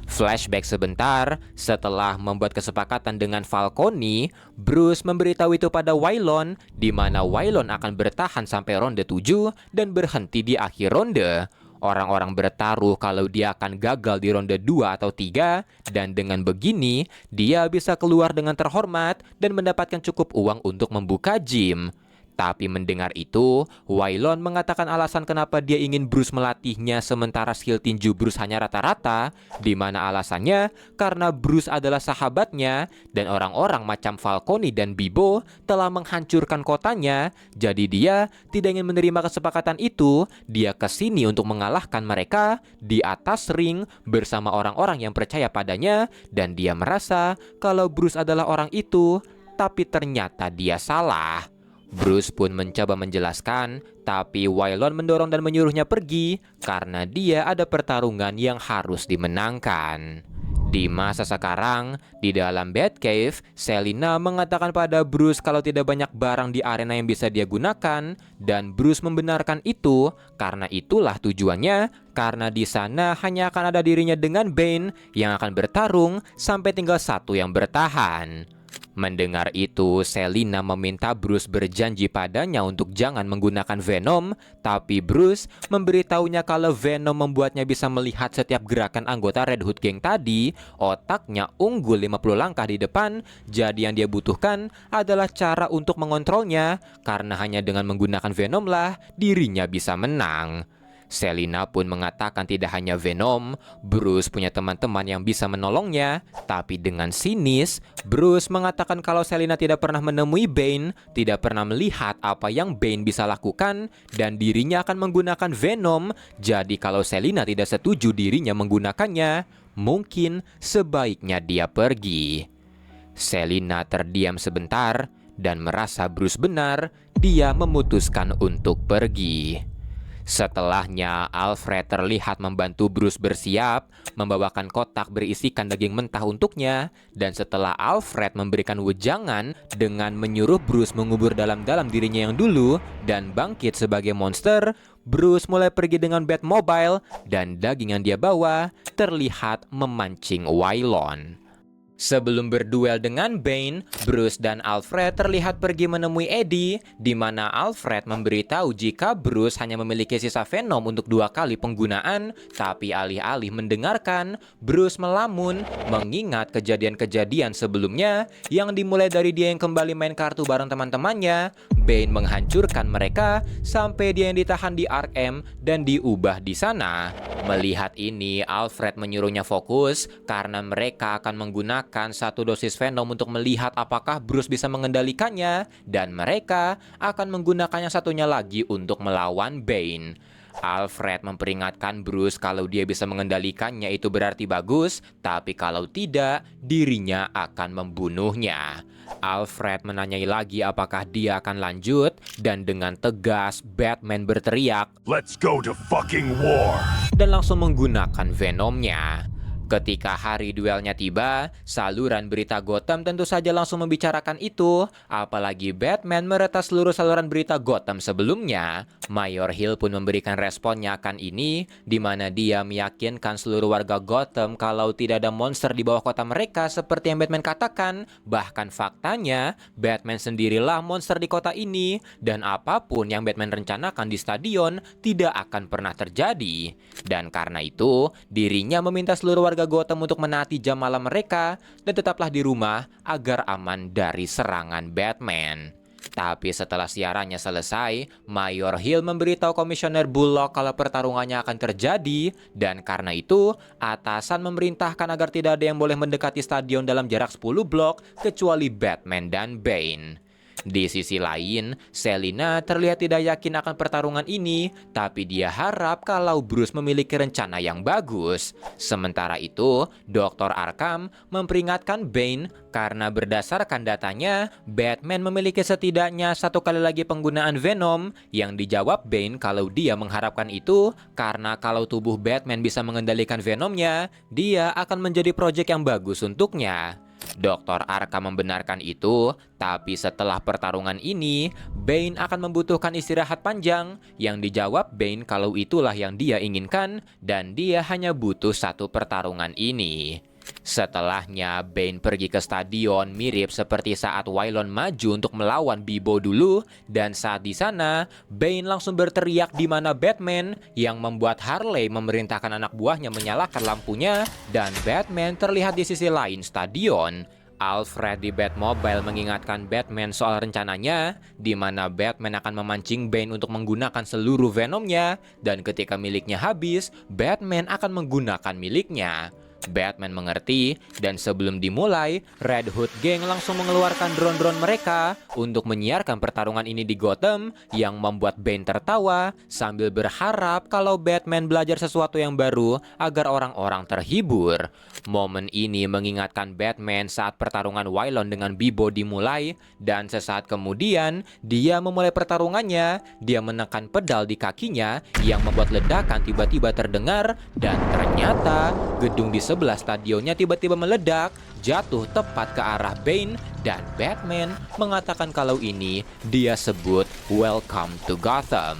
Flashback sebentar, setelah membuat kesepakatan dengan Falcone, Bruce memberitahu itu pada Waylon, di mana Waylon akan bertahan sampai ronde 7 dan berhenti di akhir ronde. Orang-orang bertaruh kalau dia akan gagal di ronde 2 atau 3, dan dengan begini, dia bisa keluar dengan terhormat dan mendapatkan cukup uang untuk membuka gym. Tapi mendengar itu, Waylon mengatakan alasan kenapa dia ingin Bruce melatihnya sementara skill tinju Bruce hanya rata-rata, di mana alasannya karena Bruce adalah sahabatnya dan orang-orang macam Falcone dan Bibo telah menghancurkan kotanya, jadi dia tidak ingin menerima kesepakatan itu. Dia kesini untuk mengalahkan mereka di atas ring bersama orang-orang yang percaya padanya, dan dia merasa kalau Bruce adalah orang itu, tapi ternyata dia salah. Bruce pun mencoba menjelaskan, tapi Waylon mendorong dan menyuruhnya pergi karena dia ada pertarungan yang harus dimenangkan. Di masa sekarang, di dalam Batcave, Selina mengatakan pada Bruce kalau tidak banyak barang di arena yang bisa dia gunakan, dan Bruce membenarkan itu karena itulah tujuannya, karena di sana hanya akan ada dirinya dengan Bane yang akan bertarung sampai tinggal satu yang bertahan. Mendengar itu, Selina meminta Bruce berjanji padanya untuk jangan menggunakan Venom, tapi Bruce memberitahunya kalau Venom membuatnya bisa melihat setiap gerakan anggota Red Hood Gang tadi. Otaknya unggul 50 langkah di depan, jadi yang dia butuhkan adalah cara untuk mengontrolnya, karena hanya dengan menggunakan Venom lah dirinya bisa menang. Selina pun mengatakan tidak hanya Venom, Bruce punya teman-teman yang bisa menolongnya. Tapi dengan sinis, Bruce mengatakan kalau Selina tidak pernah menemui Bane, tidak pernah melihat apa yang Bane bisa lakukan, dan dirinya akan menggunakan Venom. Jadi kalau Selina tidak setuju dirinya menggunakannya, mungkin sebaiknya dia pergi. Selina terdiam sebentar dan merasa Bruce benar, dia memutuskan untuk pergi. Setelahnya, Alfred terlihat membantu Bruce bersiap, membawakan kotak berisikan daging mentah untuknya, dan setelah Alfred memberikan wejangan dengan menyuruh Bruce mengubur dalam-dalam dirinya yang dulu dan bangkit sebagai monster, Bruce mulai pergi dengan Batmobile, dan daging yang dia bawa terlihat memancing Waylon. Sebelum berduel dengan Bane, Bruce dan Alfred terlihat pergi menemui Eddie, di mana Alfred memberitahu jika Bruce hanya memiliki sisa Venom untuk 2 kali penggunaan, tapi alih-alih mendengarkan, Bruce melamun, mengingat kejadian-kejadian sebelumnya yang dimulai dari dia yang kembali main kartu bareng teman-temannya, Bane menghancurkan mereka sampai dia yang ditahan di Arkham dan diubah di sana. Melihat ini, Alfred menyuruhnya fokus karena mereka akan menggunakan 1 dosis Venom untuk melihat apakah Bruce bisa mengendalikannya, dan mereka akan menggunakannya satunya lagi untuk melawan Bane. Alfred memperingatkan Bruce kalau dia bisa mengendalikannya itu berarti bagus, tapi kalau tidak, dirinya akan membunuhnya. Alfred menanyai lagi apakah dia akan lanjut, dan dengan tegas Batman berteriak, Let's go to fucking war! Dan langsung menggunakan Venomnya. Ketika hari duelnya tiba, saluran berita Gotham tentu saja langsung membicarakan itu. Apalagi Batman meretas seluruh saluran berita Gotham sebelumnya. Mayor Hill pun memberikan responnya akan ini, di mana dia meyakinkan seluruh warga Gotham kalau tidak ada monster di bawah kota mereka seperti yang Batman katakan. Bahkan faktanya, Batman sendirilah monster di kota ini, dan apapun yang Batman rencanakan di stadion tidak akan pernah terjadi. Dan karena itu, dirinya meminta seluruh warga Gotham untuk menaati jam malam mereka dan tetaplah di rumah agar aman dari serangan Batman. Tapi setelah siarannya selesai, Mayor Hill memberitahu Komisioner Bullock kalau pertarungannya akan terjadi, dan karena itu, atasan memerintahkan agar tidak ada yang boleh mendekati stadion dalam jarak 10 blok kecuali Batman dan Bane. Di sisi lain, Selina terlihat tidak yakin akan pertarungan ini, tapi dia harap kalau Bruce memiliki rencana yang bagus. Sementara itu, Dr. Arkham memperingatkan Bane karena berdasarkan datanya, Batman memiliki setidaknya 1 kali lagi penggunaan Venom, yang dijawab Bane kalau dia mengharapkan itu karena kalau tubuh Batman bisa mengendalikan Venomnya, dia akan menjadi proyek yang bagus untuknya. Dr. Arkham membenarkan itu, tapi setelah pertarungan ini, Bane akan membutuhkan istirahat panjang, yang dijawab Bane kalau itulah yang dia inginkan, dan dia hanya butuh 1 pertarungan ini. Setelahnya, Bane pergi ke stadion mirip seperti saat Waylon maju untuk melawan Bibo dulu, dan saat di sana, Bane langsung berteriak di mana Batman yang membuat Harley memerintahkan anak buahnya menyalakan lampunya, dan Batman terlihat di sisi lain stadion. Alfred di Batmobile mengingatkan Batman soal rencananya, di mana Batman akan memancing Bane untuk menggunakan seluruh Venomnya, dan ketika miliknya habis, Batman akan menggunakan miliknya. Batman mengerti, dan sebelum dimulai, Red Hood Gang langsung mengeluarkan drone-drone mereka untuk menyiarkan pertarungan ini di Gotham, yang membuat Bane tertawa sambil berharap kalau Batman belajar sesuatu yang baru agar orang-orang terhibur. Momen ini mengingatkan Batman saat pertarungan Waylon dengan Bibo dimulai, dan sesaat kemudian dia memulai pertarungannya. Dia menekan pedal di kakinya yang membuat ledakan tiba-tiba terdengar, dan ternyata gedung di sebelah stadionnya tiba-tiba meledak, jatuh tepat ke arah Bane, dan Batman mengatakan kalau ini dia sebut Welcome to Gotham.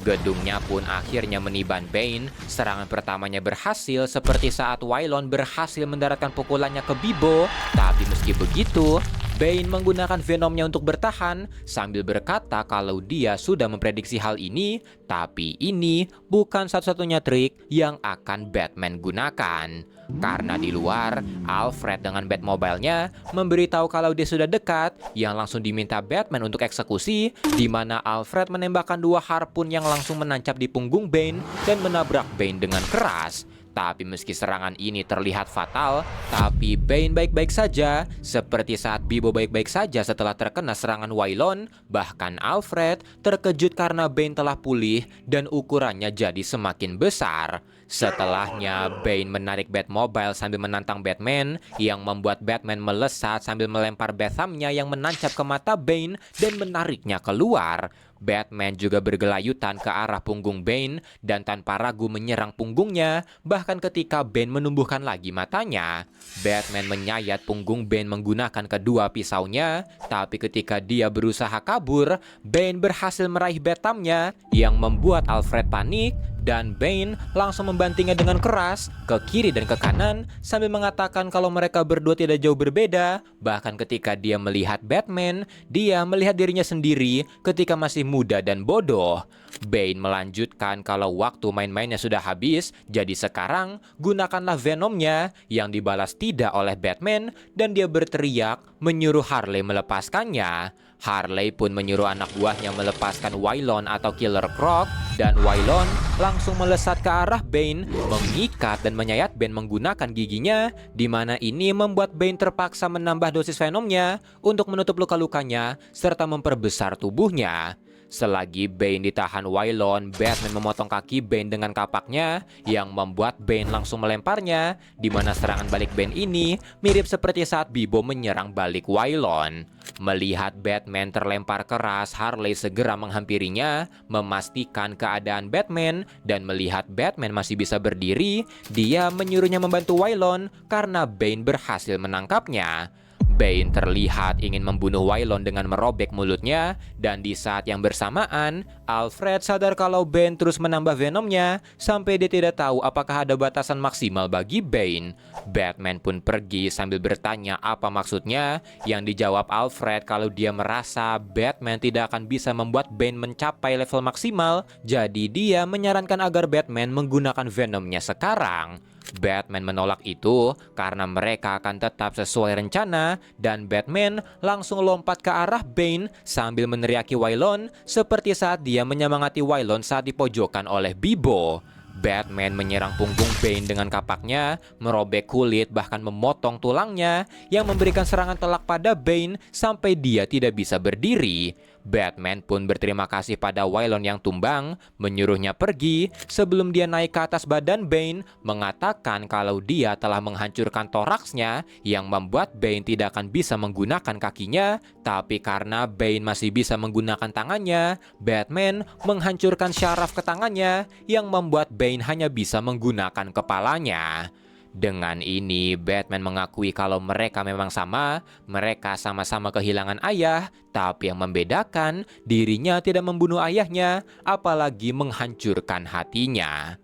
Gedungnya pun akhirnya meniban Bane. Serangan pertamanya berhasil seperti saat Waylon berhasil mendaratkan pukulannya ke Bibo, tapi meski begitu, Bane menggunakan Venomnya untuk bertahan sambil berkata kalau dia sudah memprediksi hal ini, tapi ini bukan satu-satunya trik yang akan Batman gunakan. Karena di luar, Alfred dengan Batmobile-nya memberitahu kalau dia sudah dekat, yang langsung diminta Batman untuk eksekusi, di mana Alfred menembakkan 2 harpun yang langsung menancap di punggung Bane dan menabrak Bane dengan keras. Tapi meski serangan ini terlihat fatal, tapi Bane baik-baik saja, seperti saat Bibo baik-baik saja setelah terkena serangan Waylon. Bahkan Alfred terkejut karena Bane telah pulih dan ukurannya jadi semakin besar. Setelahnya, Bane menarik Batmobile sambil menantang Batman, yang membuat Batman melesat sambil melempar Bathamnya yang menancap ke mata Bane dan menariknya keluar. Batman juga bergelayutan ke arah punggung Bane dan tanpa ragu menyerang punggungnya, bahkan ketika Bane menumbuhkan lagi matanya. Batman menyayat punggung Bane menggunakan kedua pisaunya, tapi ketika dia berusaha kabur, Bane berhasil meraih Bathamnya yang membuat Alfred panik, dan Bane langsung membantingnya dengan keras ke kiri dan ke kanan sambil mengatakan kalau mereka berdua tidak jauh berbeda. Bahkan ketika dia melihat Batman, dia melihat dirinya sendiri ketika masih muda dan bodoh. Bane melanjutkan kalau waktu main-mainnya sudah habis, jadi sekarang gunakanlah Venomnya, yang dibalas tidak oleh Batman, dan dia berteriak menyuruh Harley melepaskannya. Harley pun menyuruh anak buahnya melepaskan Waylon atau Killer Croc, dan Waylon langsung melesat ke arah Bane, mengikat dan menyayat Bane menggunakan giginya, di mana ini membuat Bane terpaksa menambah dosis Venomnya untuk menutup luka-lukanya serta memperbesar tubuhnya. Selagi Bane ditahan Waylon, Batman memotong kaki Bane dengan kapaknya, yang membuat Bane langsung melemparnya, di mana serangan balik Bane ini mirip seperti saat Bibo menyerang balik Waylon. Melihat Batman terlempar keras, Harley segera menghampirinya, memastikan keadaan Batman, dan melihat Batman masih bisa berdiri, dia menyuruhnya membantu Waylon karena Bane berhasil menangkapnya. Bane terlihat ingin membunuh Waylon dengan merobek mulutnya, dan di saat yang bersamaan, Alfred sadar kalau Bane terus menambah Venomnya sampai dia tidak tahu apakah ada batasan maksimal bagi Bane. Batman pun pergi sambil bertanya apa maksudnya, yang dijawab Alfred kalau dia merasa Batman tidak akan bisa membuat Bane mencapai level maksimal, jadi dia menyarankan agar Batman menggunakan Venomnya sekarang. Batman menolak itu karena mereka akan tetap sesuai rencana dan Batman langsung lompat ke arah Bane sambil meneriaki Waylon seperti saat dia menyemangati Waylon saat dipojokkan oleh Bibo. Batman menyerang punggung Bane dengan kapaknya, merobek kulit bahkan memotong tulangnya yang memberikan serangan telak pada Bane sampai dia tidak bisa berdiri. Batman pun berterima kasih pada Waylon yang tumbang, menyuruhnya pergi sebelum dia naik ke atas badan Bane, mengatakan kalau dia telah menghancurkan toraksnya yang membuat Bane tidak akan bisa menggunakan kakinya, tapi karena Bane masih bisa menggunakan tangannya, Batman menghancurkan syaraf ke tangannya yang membuat Bane hanya bisa menggunakan kepalanya. Dengan ini, Batman mengakui kalau mereka memang sama, mereka sama-sama kehilangan ayah, tapi yang membedakan, dirinya tidak membunuh ayahnya, apalagi menghancurkan hatinya.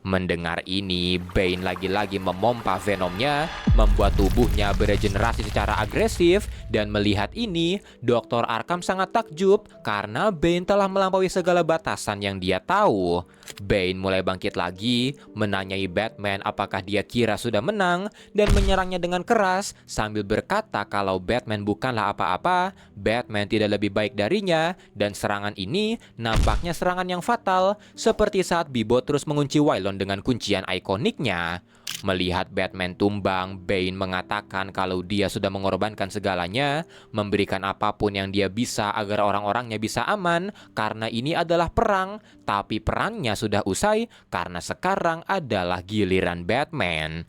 Mendengar ini, Bane lagi-lagi memompa venomnya, membuat tubuhnya beregenerasi secara agresif, dan melihat ini, Dr. Arkham sangat takjub karena Bane telah melampaui segala batasan yang dia tahu. Bane mulai bangkit lagi, menanyai Batman apakah dia kira sudah menang, dan menyerangnya dengan keras sambil berkata kalau Batman bukanlah apa-apa, Batman tidak lebih baik darinya, dan serangan ini nampaknya serangan yang fatal, seperti saat Bibo terus mengunci Waylon dengan kuncian ikoniknya. Melihat Batman tumbang, Bane mengatakan kalau dia sudah mengorbankan segalanya, memberikan apapun yang dia bisa agar orang-orangnya bisa aman, karena ini adalah perang, tapi perangnya sudah usai karena sekarang adalah giliran Batman.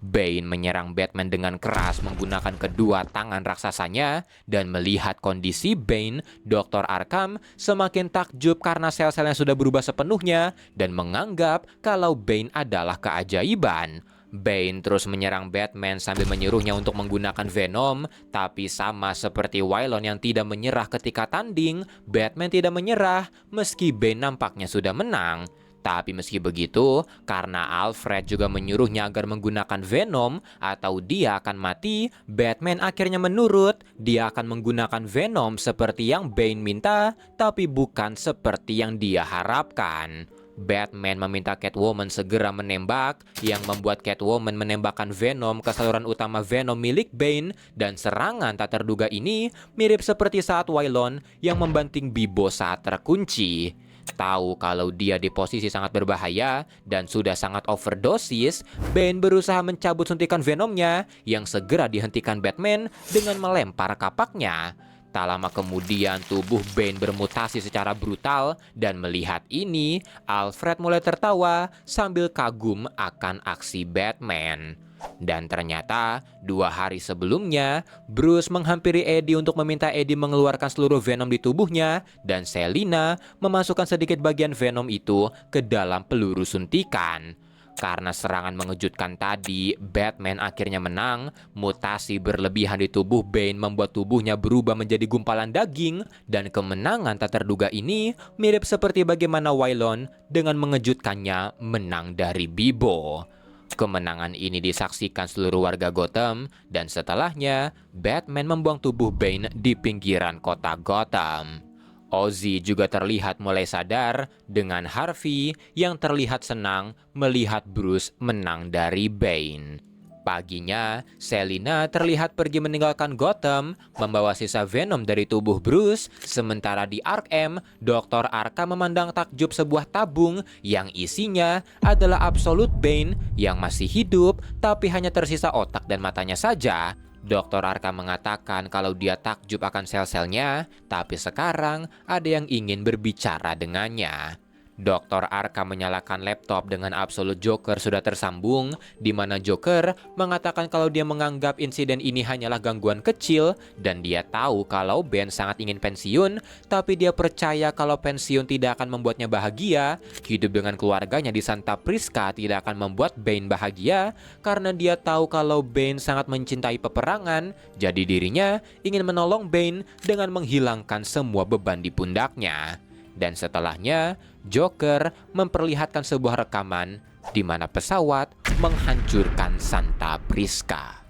Bane menyerang Batman dengan keras menggunakan kedua tangan raksasanya, dan melihat kondisi Bane, Dr. Arkham semakin takjub karena sel-selnya sudah berubah sepenuhnya dan menganggap kalau Bane adalah keajaiban. Bane terus menyerang Batman sambil menyuruhnya untuk menggunakan Venom, tapi sama seperti Waylon yang tidak menyerah ketika tanding, Batman tidak menyerah meski Bane nampaknya sudah menang. Tapi meski begitu, karena Alfred juga menyuruhnya agar menggunakan Venom atau dia akan mati, Batman akhirnya menurut. Dia akan menggunakan Venom seperti yang Bane minta, tapi bukan seperti yang dia harapkan. Batman meminta Catwoman segera menembak, yang membuat Catwoman menembakkan Venom ke saluran utama Venom milik Bane, dan serangan tak terduga ini mirip seperti saat Waylon yang membanting Bibo saat terkunci. Tahu kalau dia di posisi sangat berbahaya dan sudah sangat overdosis, Bane berusaha mencabut suntikan Venomnya yang segera dihentikan Batman dengan melempar kapaknya. Tak lama kemudian tubuh Bane bermutasi secara brutal, dan melihat ini, Alfred mulai tertawa sambil kagum akan aksi Batman. Dan ternyata 2 hari sebelumnya, Bruce menghampiri Eddie untuk meminta Eddie mengeluarkan seluruh Venom di tubuhnya, dan Selina memasukkan sedikit bagian Venom itu ke dalam peluru suntikan. Karena serangan mengejutkan tadi, Batman akhirnya menang. Mutasi berlebihan di tubuh Bane membuat tubuhnya berubah menjadi gumpalan daging, dan kemenangan tak terduga ini mirip seperti bagaimana Waylon dengan mengejutkannya menang dari Bibo. Kemenangan ini disaksikan seluruh warga Gotham, dan setelahnya Batman membuang tubuh Bane di pinggiran kota Gotham. Ozzy juga terlihat mulai sadar dengan Harvey yang terlihat senang melihat Bruce menang dari Bane. Paginya, Selina terlihat pergi meninggalkan Gotham, membawa sisa Venom dari tubuh Bruce, sementara di Arkham, Dr. Arkham memandang takjub sebuah tabung yang isinya adalah Absolute Bane yang masih hidup, tapi hanya tersisa otak dan matanya saja. Dr. Arkham mengatakan kalau dia takjub akan sel-selnya, tapi sekarang ada yang ingin berbicara dengannya. Dr. Arkham menyalakan laptop dengan Absolute Joker sudah tersambung, di mana Joker mengatakan kalau dia menganggap insiden ini hanyalah gangguan kecil, dan dia tahu kalau Ben sangat ingin pensiun, tapi dia percaya kalau pensiun tidak akan membuatnya bahagia. Hidup dengan keluarganya di Santa Prisca tidak akan membuat Bane bahagia, karena dia tahu kalau Bane sangat mencintai peperangan, jadi dirinya ingin menolong Bane dengan menghilangkan semua beban di pundaknya. Dan setelahnya, Joker memperlihatkan sebuah rekaman di mana pesawat menghancurkan Santa Prisca.